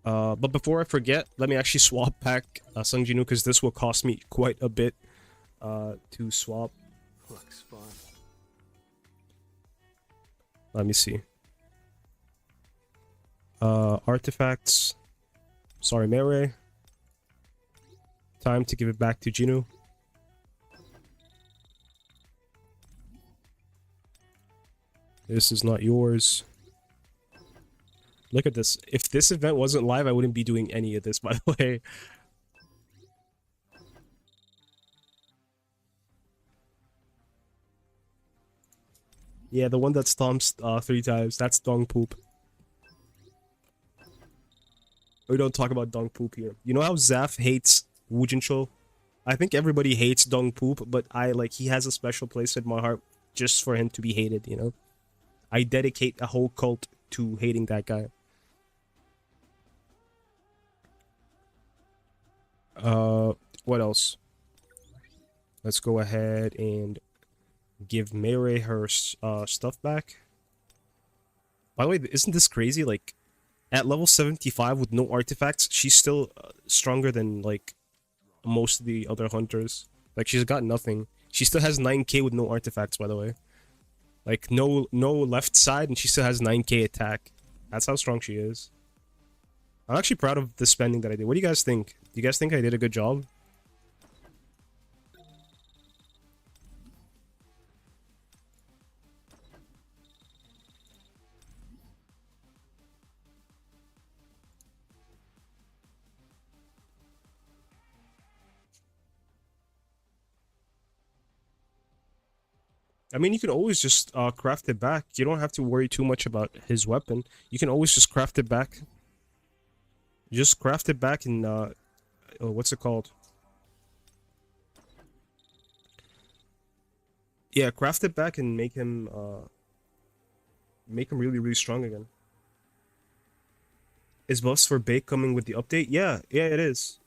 But before I forget, let me actually swap back Sung Jinu, because this will cost me quite a bit to swap. Looks fun. Let me see. Artifacts. Sorry, Melee. Time to give it back to Jinu. This is not yours. Look at this. If this event wasn't live, I wouldn't be doing any of this, by the way. Yeah, the one that stomps 3 times. That's Dong Poop. We don't talk about dong poop here. You know how Zaf hates Wujincho? I think everybody hates dong poop, but I like he has a special place in my heart just for him to be hated, you know? I dedicate a whole cult to hating that guy. Uh, what else? Let's go ahead and give Mary her stuff back. By the way, isn't this crazy? Like, at level 75 with no artifacts, she's still stronger than, like, most of the other hunters. Like, she's got nothing. She still has 9k with no artifacts, by the way. Like, no left side, and she still has 9k attack. That's how strong she is. I'm actually proud of the spending that I did. What do you guys think? Do you guys think I did a good job? I mean, you can always just craft it back. You don't have to worry too much about his weapon. You can always just craft it back. Just craft it back in, what's it called? Yeah, craft it back and make him really, really strong again. Is buffs for Bake coming with the update? Yeah, it is.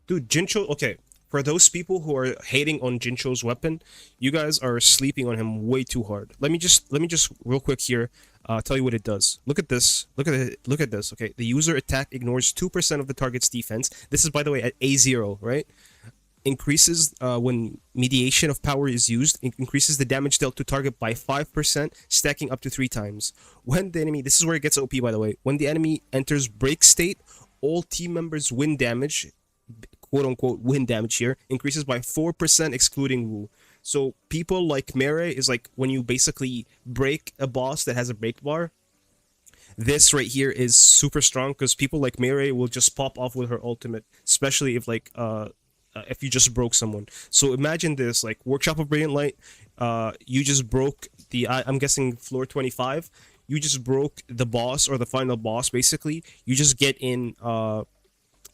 Dude, Jincho, okay. For those people who are hating on Jincho's weapon, you guys are sleeping on him way too hard. Let me just real quick here tell you what it does. Look at this. Look at this. Okay, the user attack ignores 2% of the target's defense. This is, by the way, at A0, right? Increases when mediation of power is used. It increases the damage dealt to target by 5%, stacking up to 3 times. When the enemy, this is where it gets OP, by the way. When the enemy enters break state, all team members win damage, quote unquote win damage here, increases by 4% excluding Wu. So people like Mere is like when you basically break a boss that has a break bar. This right here is super strong because people like Mere will just pop off with her ultimate, especially if like if you just broke someone. So imagine this, like Workshop of Brilliant Light, you just broke the I'm guessing floor 25. You just broke the boss or the final boss basically. You just get in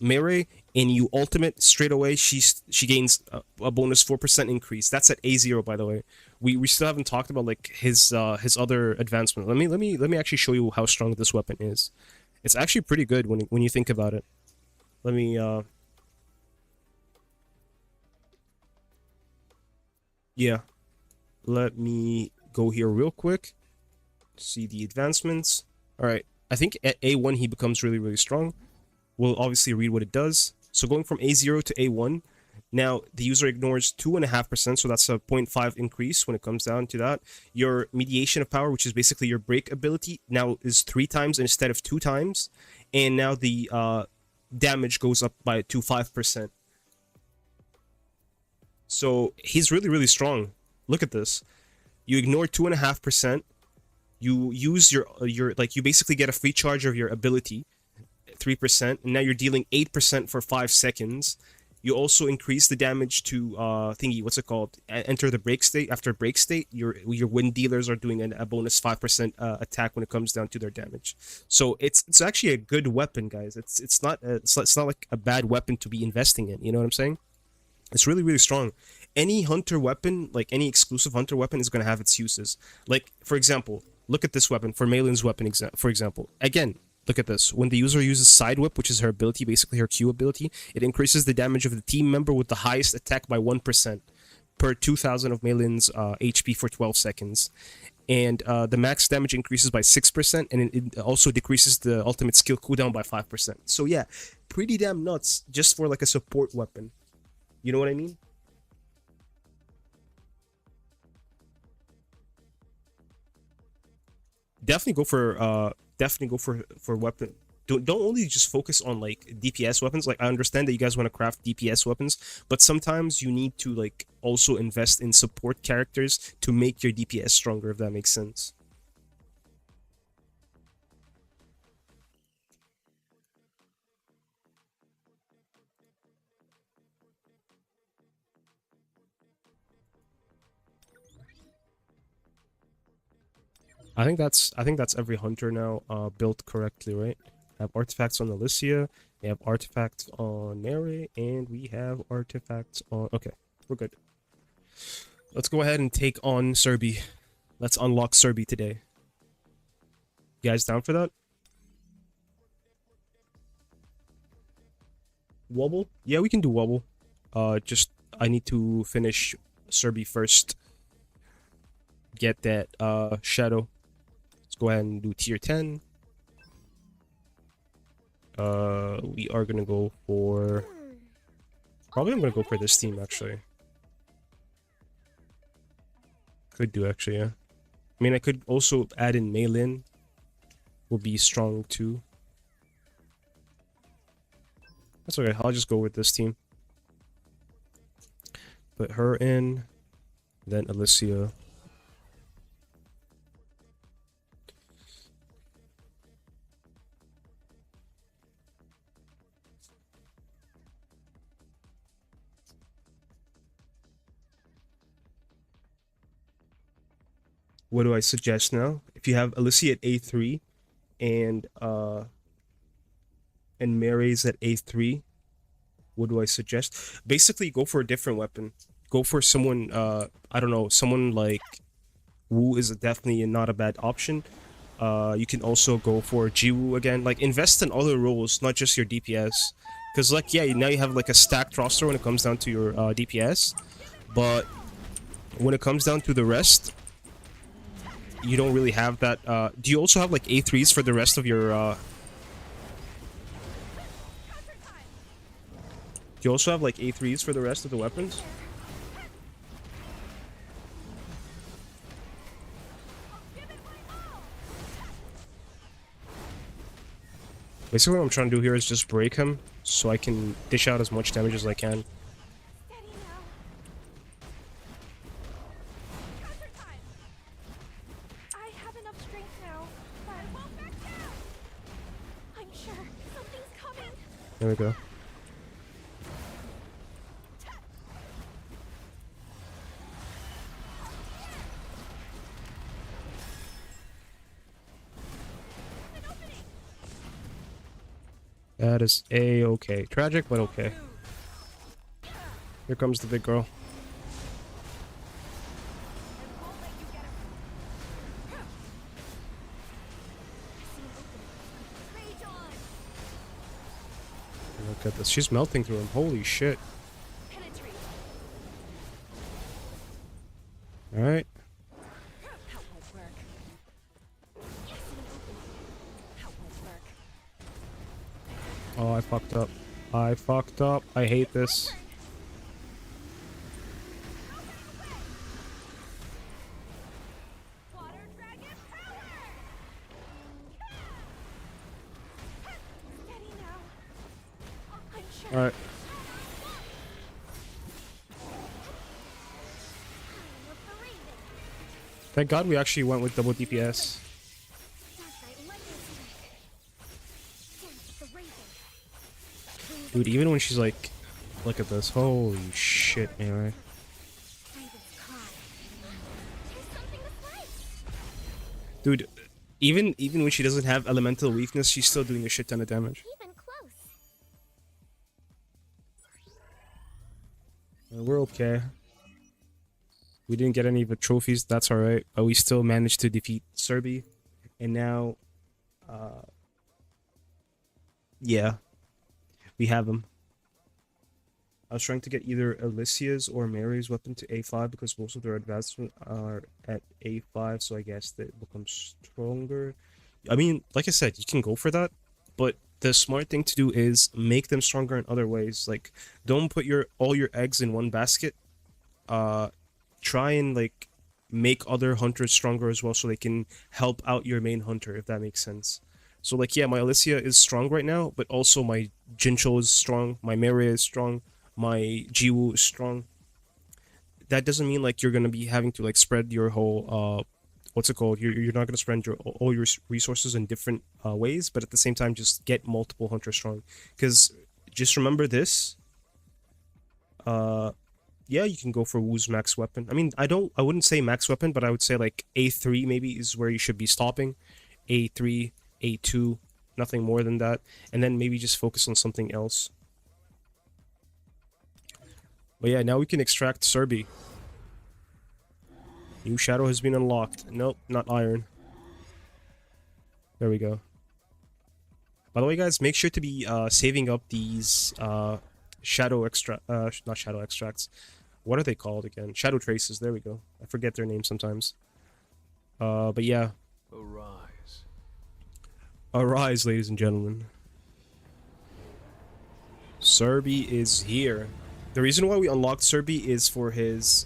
Mere and you ultimate straight away. She gains a bonus 4% increase. That's at A0, by the way. We still haven't talked about like his other advancement. Let me actually show you how strong this weapon is. It's actually pretty good when you think about it. Let me yeah, let me go here real quick. See the advancements. All right, I think at A1 he becomes really, really strong. We'll obviously read what it does. So going from A0 to A1, now the user ignores 2.5%, so that's a 0.5 increase when it comes down to that. Your mediation of power, which is basically your break ability, now is 3 times instead of 2 times, and now the damage goes up by to 5%. So he's really, really strong. Look at this. You ignore 2.5%. You use your like you basically get a free charge of your ability, 3%, and now you're dealing 8% for 5 seconds. You also increase the damage to thingy, what's it called? Enter the break state. After break state, your win dealers are doing a bonus 5% attack when it comes down to their damage. So it's actually a good weapon, guys. It's not like a bad weapon to be investing in. You know what I'm saying? It's really, really strong. Any hunter weapon, like any exclusive hunter weapon, is going to have its uses. Like, for example, look at this weapon, for Malin's weapon, for example. Again, look at this. When the user uses Side Whip, which is her ability, basically her Q ability, it increases the damage of the team member with the highest attack by 1% per 2,000 of Malin's HP for 12 seconds. And the max damage increases by 6%, and it also decreases the ultimate skill cooldown by 5%. So yeah, pretty damn nuts just for like a support weapon. You know what I mean? Definitely go for weapon. Don't only just focus on like DPS weapons. Like I understand that you guys want to craft DPS weapons, but sometimes you need to like also invest in support characters to make your DPS stronger, if that makes sense. I think that's every hunter now built correctly, right? Have artifacts on Alicia, we have artifacts on Mary, and we have artifacts on... Okay, we're good. Let's go ahead and take on Serbi. Let's unlock Serbi today. You guys down for that? Wobl? Yeah, we can do Wobl. Just I need to finish Serbi first. Get that shadow. Let's go ahead and do tier 10. We are gonna go for... Probably I'm gonna go for this team, actually. Could do, actually, yeah. I mean, I could also add in Maylin. Will be strong, too. That's okay, I'll just go with this team. Put her in. Then Alicia. What do I suggest now? If you have Alicia at A3 and Mary's at A3, what do I suggest? Basically, go for a different weapon. Go for someone, I don't know, someone like Wu is definitely not a bad option. You can also go for Jiwoo again. Like, invest in other roles, not just your DPS. Because, like, yeah, now you have, like, a stacked roster when it comes down to your DPS. But when it comes down to the rest... You don't really have that. Do you also have like A3s for the rest of your? Do you also have like A3s for the rest of the weapons? Basically, what I'm trying to do here is just break him, so I can dish out as much damage as I can. There we go. That is A-okay. Tragic, but okay. Here comes the big girl. Look at this. She's melting through him. Holy shit. Alright. Oh, I fucked up. I fucked up. I hate this. Alright. Thank God we actually went with double DPS. Dude, even when she's like... Look at this. Holy shit, man. Dude, even when she doesn't have elemental weakness, she's still doing a shit ton of damage. We're okay. We didn't get any of the trophies, that's alright. But we still managed to defeat Serbi. And now... yeah. We have him. I was trying to get either Alicia's or Mary's weapon to A5 because most of their advancements are at A5, so I guess they become stronger. I mean, like I said, you can go for that, but the smart thing to do is make them stronger in other ways. Like, don't put all your eggs in one basket. Try and like make other hunters stronger as well, so they can help out your main hunter, if that makes sense. So like, yeah, my Alicia is strong right now, but also my Jincho is strong, my Mary is strong, my Jiwoo is strong. That doesn't mean like you're gonna be having to like spread your whole what's it called? You're not gonna spend all your resources in different ways, but at the same time, just get multiple hunters strong. Because just remember this. yeah, you can go for Wu's max weapon. I mean, I wouldn't say max weapon, but I would say like A3 maybe is where you should be stopping. A3, A2, nothing more than that. And then maybe just focus on something else. But yeah, now we can extract SUBCRIBE. New shadow has been unlocked. Nope, not iron. There we go. By the way, guys, make sure to be saving up these not shadow extracts. What are they called again? Shadow traces. There we go. I forget their name sometimes. But yeah. Arise. Arise, ladies and gentlemen. SUBCRIBE is here. The reason why we unlocked SUBCRIBE is for his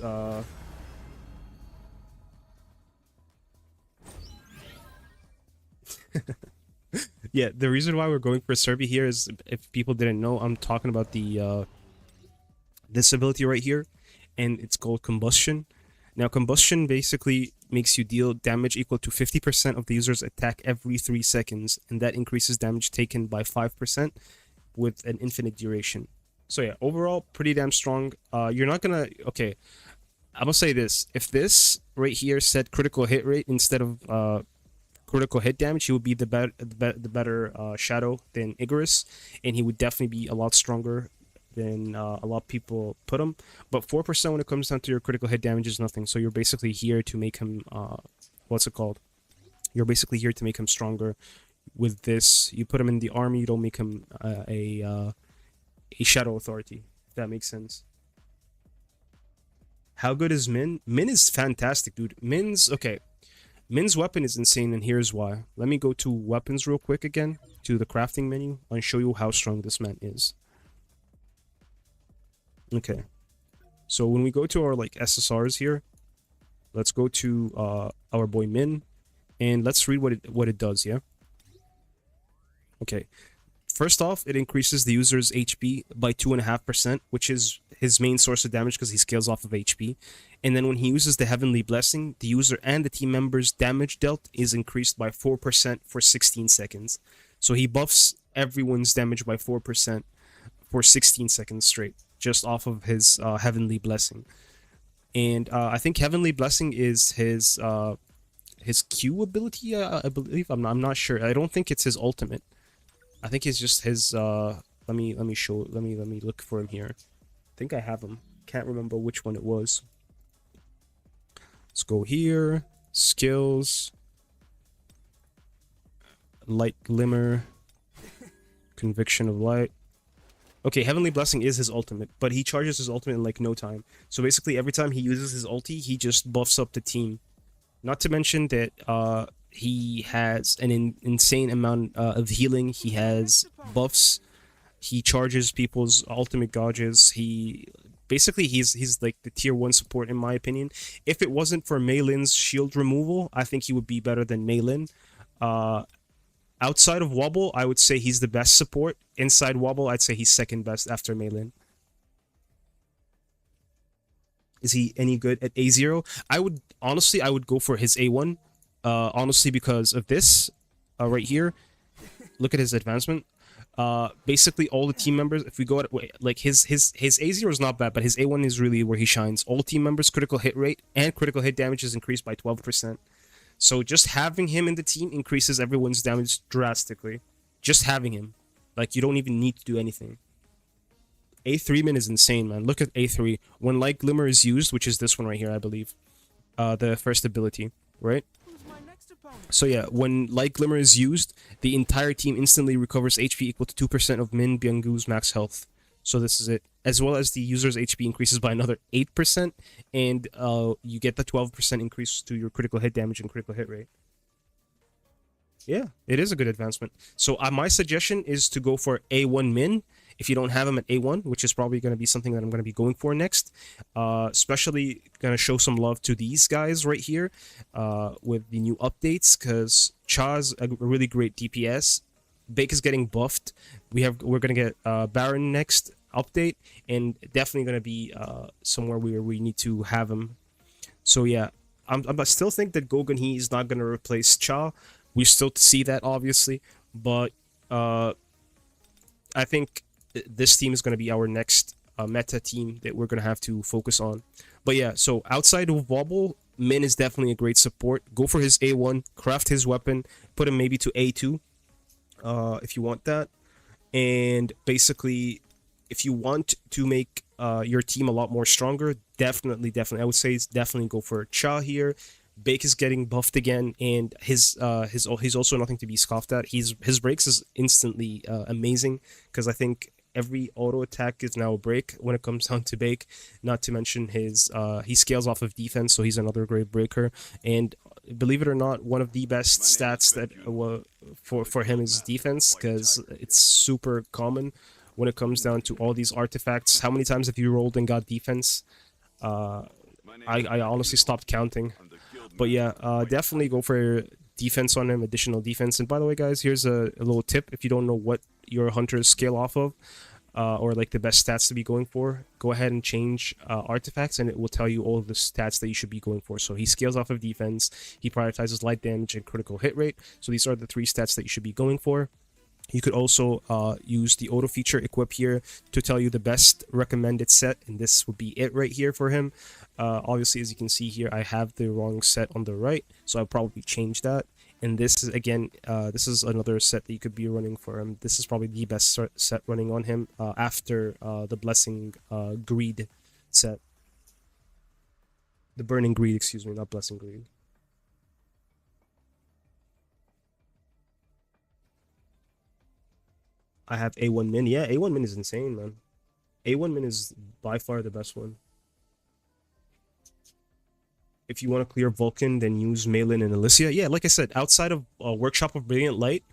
yeah, the reason why we're going for SUBCRIBE here is, if people didn't know, I'm talking about the this ability right here, and it's called Combustion. Now, Combustion basically makes you deal damage equal to 50% of the user's attack every 3 seconds, and that increases damage taken by 5% with an infinite duration. So yeah, overall, pretty damn strong. You're not gonna... Okay, I'm gonna say this. If this right here said critical hit rate instead of critical hit damage, he would be the better Shadow than Icarus, and he would definitely be a lot stronger than a lot of people put him. But 4% when it comes down to your critical hit damage is nothing, so you're basically here to make him, what's it called? You're basically here to make him stronger. With this, you put him in the army, you don't make him a Shadow Authority, if that makes sense. How good is Min? Min is fantastic, dude. Okay. Min's weapon is insane, and here's why. Let me go to weapons real quick again, to the crafting menu, and show you how strong this man is. Okay. So when we go to our like SSRs here, let's go to our boy Min, and let's read what it does, yeah? Okay. First off, it increases the user's HP by 2.5%, which is his main source of damage because he scales off of HP. And then when he uses the Heavenly Blessing, the user and the team member's damage dealt is increased by 4% for 16 seconds. So he buffs everyone's damage by 4% for 16 seconds straight, just off of his Heavenly Blessing. And I think Heavenly Blessing is his Q ability, I believe. I'm not sure. I don't think it's his ultimate. I think it's just his let me look for him here. I think I have him. Can't remember which one it was. Let's go here. Skills. Light Glimmer. Conviction of Light. Okay, Heavenly Blessing is his ultimate, but he charges his ultimate in like no time. So basically every time he uses his ulti, he just buffs up the team. Not to mention that he has an insane amount of healing. He has buffs. He charges people's ultimate gauges. He's like the tier 1 support in my opinion. If it wasn't for Mei Lin's shield removal, I think he would be better than Mei Lin. Outside of Wobl, I would say he's the best support. Inside Wobl, I'd say he's second best after Mei Lin. Is he any good at A0? I would go for his A1. Honestly, because of this right here. Look at his advancement. Basically all the team members, if we go at like his A0 is not bad, but his A1 is really where he shines. All team members critical hit rate and critical hit damage is increased by 12%. So just having him in the team increases everyone's damage drastically. Just having him, like, you don't even need to do anything. A3 min is insane, man. Look at A3 when Light Glimmer is used, which is this one right here, I believe. The first ability, right? So yeah, when Light Glimmer is used, the entire team instantly recovers HP equal to 2% of Min Byung-goo's max health. So this is it. As well as the user's HP increases by another 8%, and you get the 12% increase to your critical hit damage and critical hit rate. Yeah, it is a good advancement. So my suggestion is to go for A1 Min. If you don't have him at A1, which is probably going to be something that I'm going to be going for next. Especially going to show some love to these guys right here with the new updates, because Cha's a really great DPS. Bake is getting buffed. We're going to get Baron next update, and definitely going to be somewhere where we need to have him. So yeah, I still think that Gogan is not going to replace Cha. We're still to see that, obviously, but I think this team is going to be our next meta team that we're gonna have to focus on. But yeah, so outside of Wobble, Min is definitely a great support. Go for his A1, craft his weapon, put him maybe to A2, if you want that. And basically, if you want to make your team a lot more stronger, definitely, I would say definitely go for Cha here. Bake is getting buffed again, and he's also nothing to be scoffed at. His breaks is instantly amazing, because I think every auto attack is now a break when it comes down to Bake. Not to mention his he scales off of defense, so he's another great breaker. And believe it or not, one of the best stats that for him is defense, because it's super common when it comes down to all these artifacts. How many times have you rolled and got defense? I honestly stopped counting. But yeah, definitely go for defense on him, additional defense. And by the way, guys, here's a little tip. If you don't know what your hunters scale off of, or like the best stats to be going for, go ahead and change artifacts, and it will tell you all of the stats that you should be going for. So he scales off of defense, he prioritizes light damage and critical hit rate. So these are the 3 stats that you should be going for. You could also use the auto feature equip here to tell you the best recommended set, and this would be it right here for him. Obviously, as you can see here, I have the wrong set on the right, so I'll probably change that. And this is, again, this is another set that you could be running for him. This is probably the best set running on him after the Blessing Greed set. The Burning Greed, excuse me, not Blessing Greed. I have A1 Min. Yeah, A1 Min is insane, man. A1 Min is by far the best one. If you want to clear Vulcan, then use Malin and Alicia. Yeah, like I said, outside of Workshop of Brilliant Light,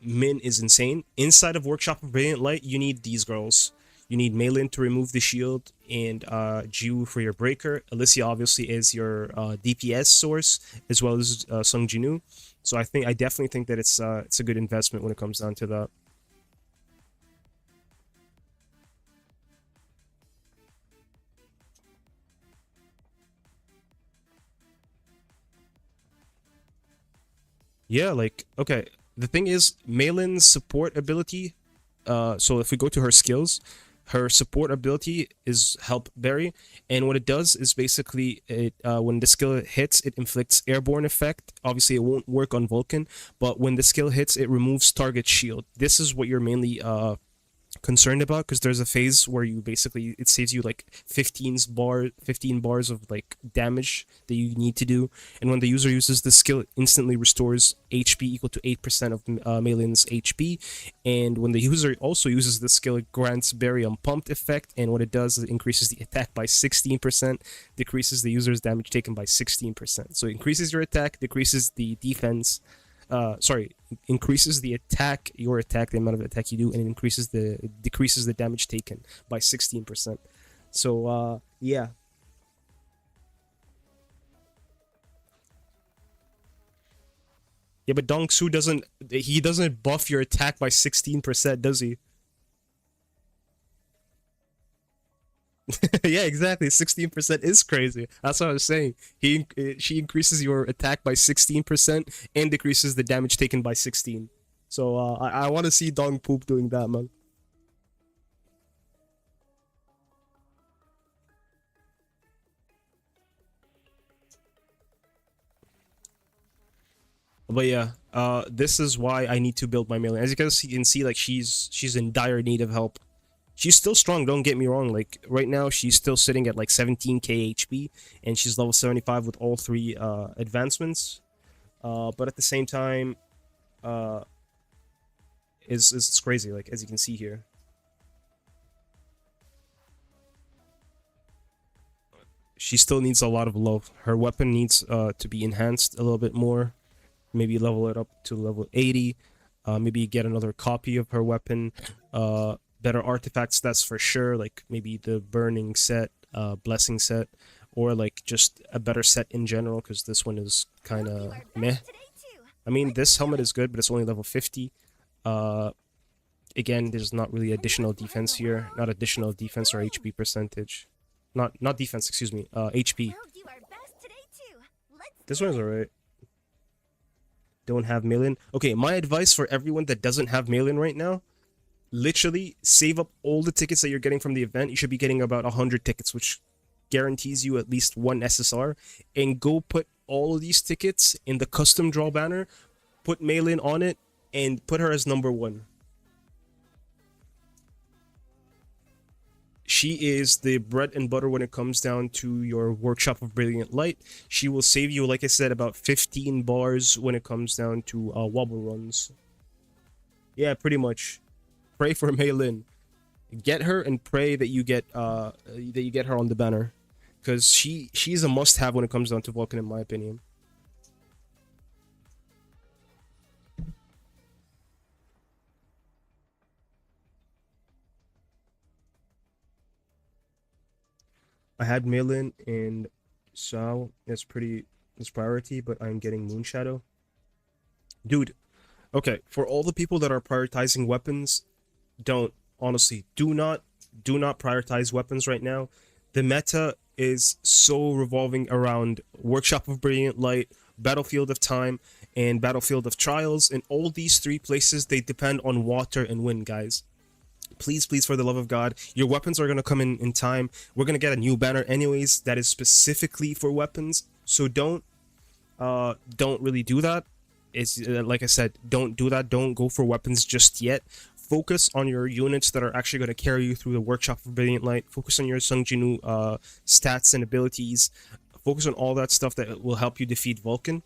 Min is insane. Inside of Workshop of Brilliant Light, you need these girls. You need Malin to remove the shield, and Jiwoo for your breaker. Alicia obviously is your DPS source, as well as Sung Jinu. So I definitely think that it's a good investment when it comes down to that. Yeah, like, okay, the thing is, Malin's support ability, so if we go to her skills, her support ability is Help Berry, and what it does is basically, when the skill hits, it inflicts airborne effect. Obviously, it won't work on Vulcan, but when the skill hits, it removes target shield. This is what you're mainly concerned about, because there's a phase where you basically, it saves you like 15 bars of like damage that you need to do, and when the user uses the skill, it instantly restores HP equal to 8% of Malin's HP. And when the user also uses the skill, it grants Barium Pumped effect, and what it does is it increases the attack by 16%, decreases the user's damage taken by 16%. So it increases your attack, decreases the defense, increases the attack, the amount of attack you do, and it decreases the damage taken by 16%. So yeah. Yeah, but Dongsu doesn't buff your attack by 16%, does he? Yeah, exactly. 16% is crazy. That's what I was saying. She increases your attack by 16% and decreases the damage taken by 16. So I want to see Dong Poop doing that, man. But yeah, this is why I need to build my melee. As you guys can see, like she's in dire need of help. She's still strong, don't get me wrong. Like right now, she's still sitting at like 17k HP, and she's level 75 with all 3 advancements. But at the same time, it's crazy. Like as you can see here, she still needs a lot of love. Her weapon needs to be enhanced a little bit more. Maybe level it up to level 80. Maybe get another copy of her weapon. Better artifacts, that's for sure. Like maybe the burning set, blessing set, or like just a better set in general, because this one is kind of meh. I mean, this helmet is good, but it's only level 50. Again, there's not really additional defense here. Not additional defense or HP percentage. Not defense, excuse me. HP. This one is alright. Don't have Malin. Okay, my advice for everyone that doesn't have Malin right now, Literally save up all the tickets that you're getting from the event. You should be getting about 100 tickets, which guarantees you at least one SSR. And go put all of these tickets in the custom draw banner, put Maylin on it, and put her as number one. She is the bread and butter when it comes down to your Workshop of Brilliant Light. She will save you, like I said, about 15 bars when it comes down to Wobl runs. Yeah, pretty much. Pray for Maylin. Get her and pray that you get her on the banner, because she's a must-have when it comes down to Vulcan, in my opinion. I had Maylin and Sao as priority, but I'm getting Moonshadow. Dude, okay, for all the people that are prioritizing weapons, don't, honestly, do not prioritize weapons right now. The meta is so revolving around Workshop of Brilliant Light, Battlefield of Time, and Battlefield of Trials, and all these three places, they depend on water and wind, guys. Please, please, for the love of God, your weapons are going to come in time. We're going to get a new banner anyways that is specifically for weapons, so don't really do that. It's like I said, don't do that. Don't go for weapons just yet. Focus on your units that are actually going to carry you through the Workshop of Brilliant Light. Focus on your Sung Jinu stats and abilities. Focus on all that stuff that will help you defeat Vulcan.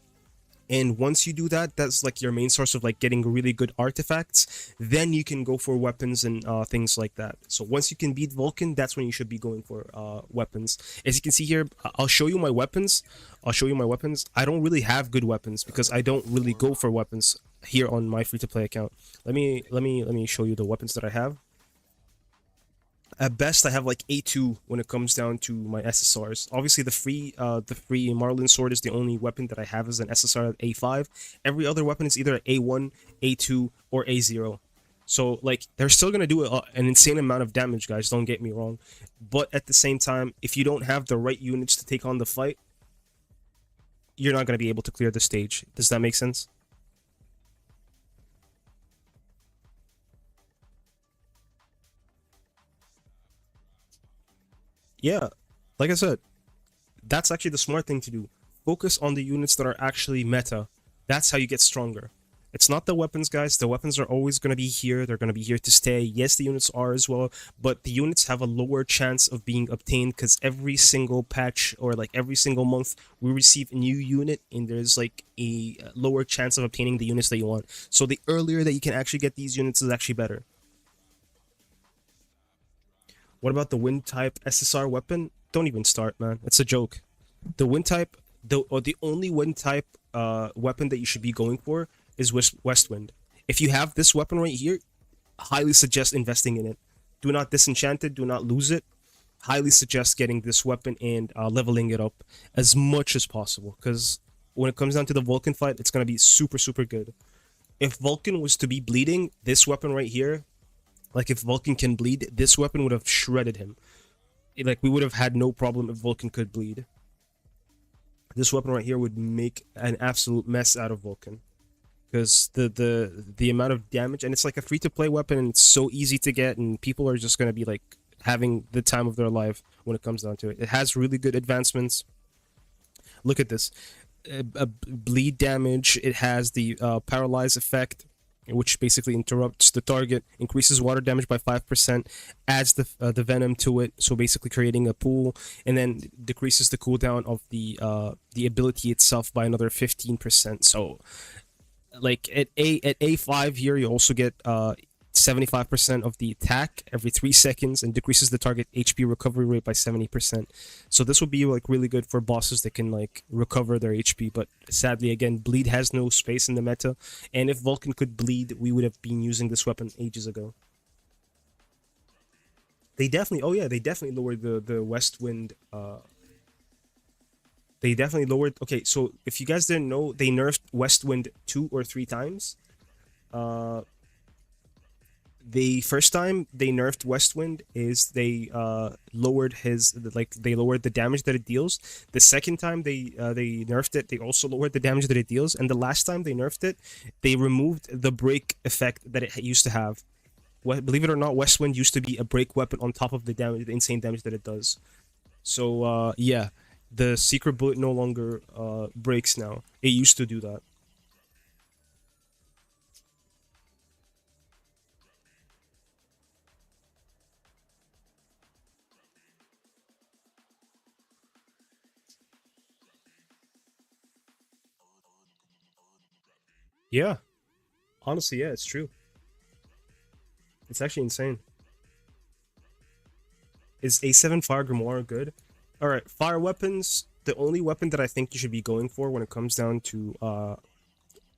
And once you do that, that's like your main source of like getting really good artifacts. Then you can go for weapons and things like that. So once you can beat Vulcan, that's when you should be going for weapons. As you can see here, I'll show you my weapons. I don't really have good weapons because I don't really go for weapons here on my free-to-play account. Let me show you the weapons that I have. At best, I have like A2 when it comes down to my SSRs. Obviously, the free Marlin sword is the only weapon that I have as an SSR at A5. Every other weapon is either A1, A2, or A0. So, like, they're still gonna do an insane amount of damage, guys. Don't get me wrong, but at the same time, if you don't have the right units to take on the fight, you're not gonna be able to clear the stage. Does that make sense? Yeah, like I said, that's actually the smart thing to do. Focus on the units that are actually meta. That's how you get stronger. It's not the weapons, guys. The weapons are always going to be here. They're going to be here to stay. Yes, the units are as well, but the units have a lower chance of being obtained because every single patch or like every single month we receive a new unit and there's like a lower chance of obtaining the units that you want. So the earlier that you can actually get these units is actually better. What about the wind type SSR weapon? Don't even start, man. It's a joke. The wind type, the only wind type weapon that you should be going for is West Wind. If you have this weapon right here, highly suggest investing in it. Do not disenchant it. Do not lose it. Highly suggest getting this weapon and leveling it up as much as possible. Because when it comes down to the Vulcan fight, it's gonna be super super good. If Vulcan was to be bleeding, this weapon right here, like if Vulcan can bleed, this weapon would have shredded him. Like we would have had no problem if Vulcan could bleed. This weapon right here would make an absolute mess out of Vulcan. Because the amount of damage, and it's like a free to play weapon and it's so easy to get and people are just gonna be like having the time of their life when it comes down to it. It has really good advancements. Look at this. Bleed damage, it has the paralyze effect, which basically interrupts the target, increases water damage by 5%, adds the venom to it, so basically creating a pool, and then decreases the cooldown of the ability itself by another 15%. So, like at A5 here, you also get 75% of the attack every 3 seconds and decreases the target HP recovery rate by 70%. So this would be like really good for bosses that can like recover their HP, but sadly again, bleed has no space in the meta, and if Vulcan could bleed, we would have been using this weapon ages ago. They definitely, oh yeah, they definitely lowered the West Wind. They definitely lowered. Okay, so if you guys didn't know, they nerfed West Wind 2 or 3 times. Uh, the first time they nerfed Westwind is they lowered his, like they lowered the damage that it deals. The second time they nerfed it, they also lowered the damage that it deals, and the last time they nerfed it, they removed the break effect that it used to have. believe it or not, West Wind used to be a break weapon on top of the damage, the insane damage that it does. So yeah, the secret bullet no longer breaks now. It used to do that. Yeah, honestly, yeah, it's true. It's actually insane. Is A7 Fire Grimoire good? All right, fire weapons. The only weapon that I think you should be going for when it comes down to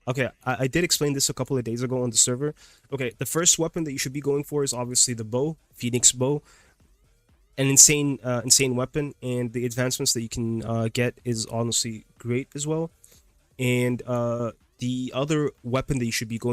okay, I did explain this a couple of days ago on the server. Okay, the first weapon that you should be going for is obviously the bow, Phoenix bow, an insane weapon, and the advancements that you can get is honestly great as well. And the other weapon that you should be going